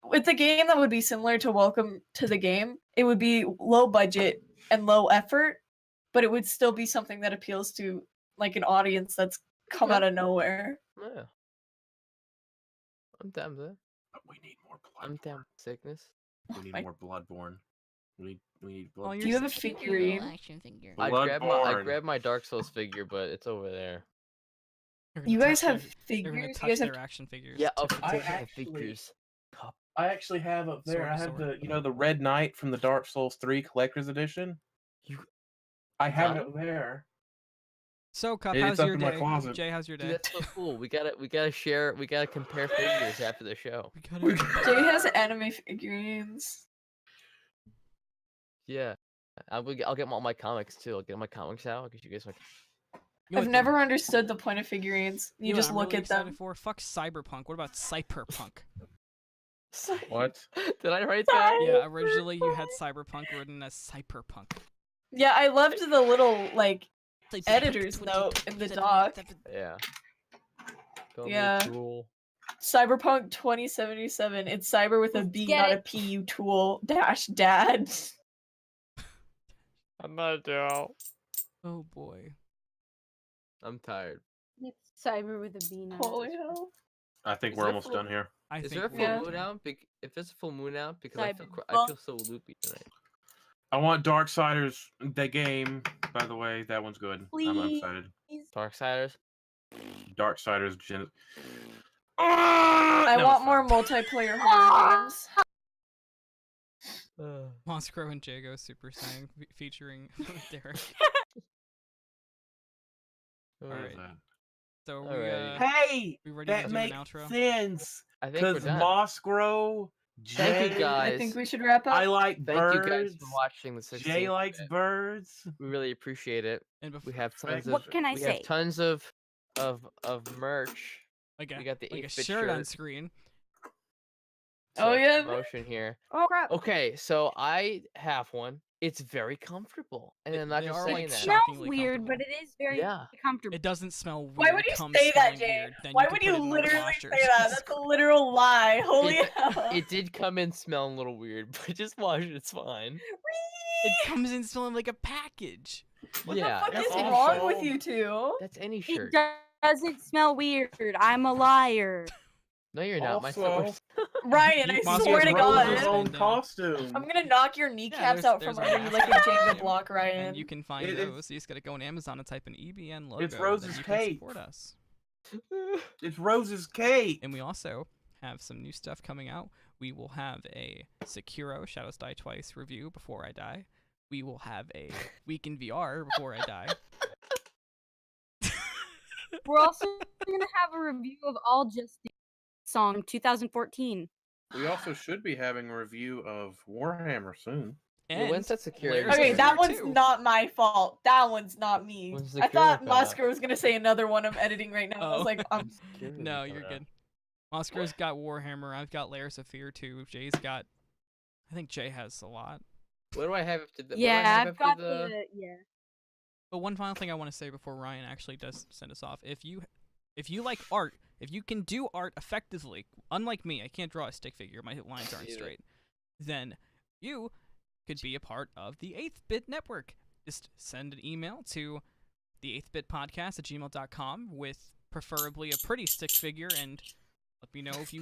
with the game that would be similar to Welcome to the Game, it would be low budget and low effort, but it would still be something that appeals to like an audience that's come Okay. out of nowhere. Yeah. I'm down with that. We need more I'm down Bloodborne. with sickness. We need my- more Bloodborne. We need Oh, Bloodborne. Do you have a You're figurine? action figure. I Bloodborne. grabbed my Dark Souls figure, but it's over there. They're gonna You guys touch have their- They're gonna figures? You touch guys have their action figures. Yeah, to- of I course I have actually- figures. I actually have up there. Sword I to have sword. the the Red Knight from the Dark Souls 3 Collector's Edition. I have got it there. So, Cup, It's how's up your in my day? closet. Jay, how's your Dude, day? that's so cool. We gotta share. We gotta compare figures after the show. We gotta- Jay has anime figurines. Yeah, I'll get all my comics too. I'll get my comics out. I'll get you guys my. You know I've what never understood the point of figurines. You know what just I'm look really at excited them. For? Fuck Cyberpunk. What about Cyberpunk? What? Did I write that? Yeah, originally you had Cyberpunk written as Cyberpunk. Yeah, I loved the little like editor's note in the doc. Yeah. Call me Yeah. Tool. Cyberpunk 2077. It's cyber with a Let's B, get not it. a P-U tool dash dad. I'm not a Joe. Oh boy. I'm tired. It's cyber with a B now. Holy hell. I think Is we're there almost full- done here. I Is think there a full Yeah. moon out? If there's a full moon out, because I feel Cyberpunk. so loopy tonight. I want Darksiders, the game. By the way, that one's good. I'm Please. excited. Darksiders. Darksiders. I want more multiplayer horror games. Monstro and Jago Super Saiyan featuring Derek. All right. that? So we Alrighty. Hey, we ready that to do makes an outro? sense. I think we're Cause done. Mosgrow, Thank you, Jay, guys. I think we should wrap up. I like Thank birds. you guys for watching the 16th. Jay likes bit. birds. We really appreciate it. And We before, have tons What of can I we say? have tons of merch. like We got the a 8-bit shirt on shirt. screen. Oh, yeah. Promotion here. Oh crap! Okay, so I have one. It's very comfortable, and I'm not They just are, saying like, that. It smells shockingly weird, comfortable. but it is very Yeah. comfortable. It doesn't smell weird. Why would it you comes say that, smelling Jay? weird. Then Why you would can you put it in one of the literally washers. say that? That's a literal lie. Holy It- hell. It did come in smelling a little weird, but just wash it. It's fine. It comes in smelling like a package. What yeah, the fuck that's is any wrong shirt. with you two? That's any It shirt. doesn't smell weird. I'm a liar. No, you're not. My Also- smells. Ryan, You I must swear get to Rose His Gold. God. own And, costume. I'm gonna knock your kneecaps out from there's a under you like a mask Jenga costume, block, Ryan. And you can find It- those. You just gotta go on Amazon and type in EBN logo. It's Rose's then you can cape. support us. It's Rose's cake. And we also have some new stuff coming out. We will have a Sekiro Shadows Die Twice review before I die. We will have a Week in VR before I die. We're also gonna have a review of All Justice song 2014. We also should be having a review of Warhammer soon. Yeah, when's that security? Layers Okay, of that Fear one's 2. not my fault. That one's not me. When's I Sekiro thought come out? Musker was gonna say another one I'm editing right now. I was Oh. like, No, you're good. Oscar's got Warhammer. I've got Layers of Fear 2. Jay's got... I think Jay has a lot. What do I have after the? what do I Yeah, have I've after got the... yeah. But one final thing I want to say before Ryan actually does send us off. If you like art, if you can do art effectively, unlike me, I can't draw a stick figure, my lines aren't Either. straight, then you could be a part of the 8th-Bit Network. Just send an email to the 8thbitpodcast@gmail.com with preferably a pretty stick figure and let me know if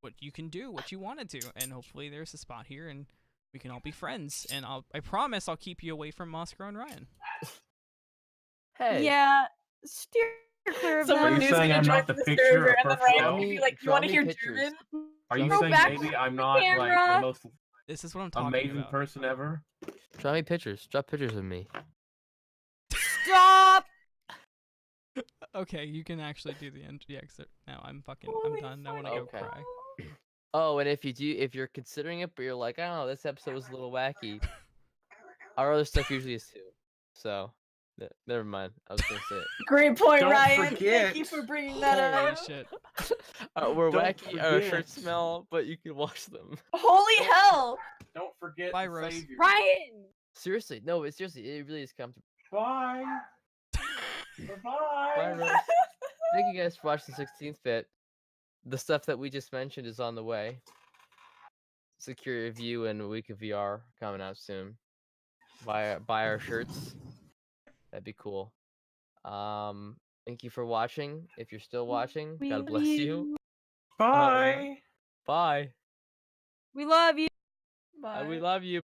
what you can do, what you want to do, and hopefully there's a spot here and we can all be friends. And I promise I'll keep you away from Moscow and Ryan. Hey. Yeah, steer clear of someone Are you new's them. saying gonna I'm join not the the picture server, of and then perfect Ryan love? will be like, "You Draw want to me hear pictures. German?" Are you Go saying back maybe to I'm the not like camera. the most This is what I'm talking amazing about. person ever? Draw me pictures. Draw pictures of me. Stop. Okay, you can actually do the exit now. I'm Holy done. I want to fuck. go Okay. cry. Oh, and if you're considering it, but you're like, I don't know, this episode was a little wacky. Our other stuff usually is too. So, never mind. I was gonna say it. Great point, Don't Ryan. forget- Thank you for bringing that Holy up. shit. We're Don't wacky. Our forget. shirts smell, but you can wash them. Holy hell! Don't forget Bye, the Rose. savior. Ryan. Seriously, no, it's seriously, it really is comfortable. Bye. Bye. Bye, Rose. Thank you guys for watching the 16th bit. The stuff that we just mentioned is on the way. Secure Review and a week of VR coming out soon. Buy our shirts. That'd be cool. Thank you for watching. If you're still watching, We God love bless you. Bye. Bye. We love you. Bye. We love you.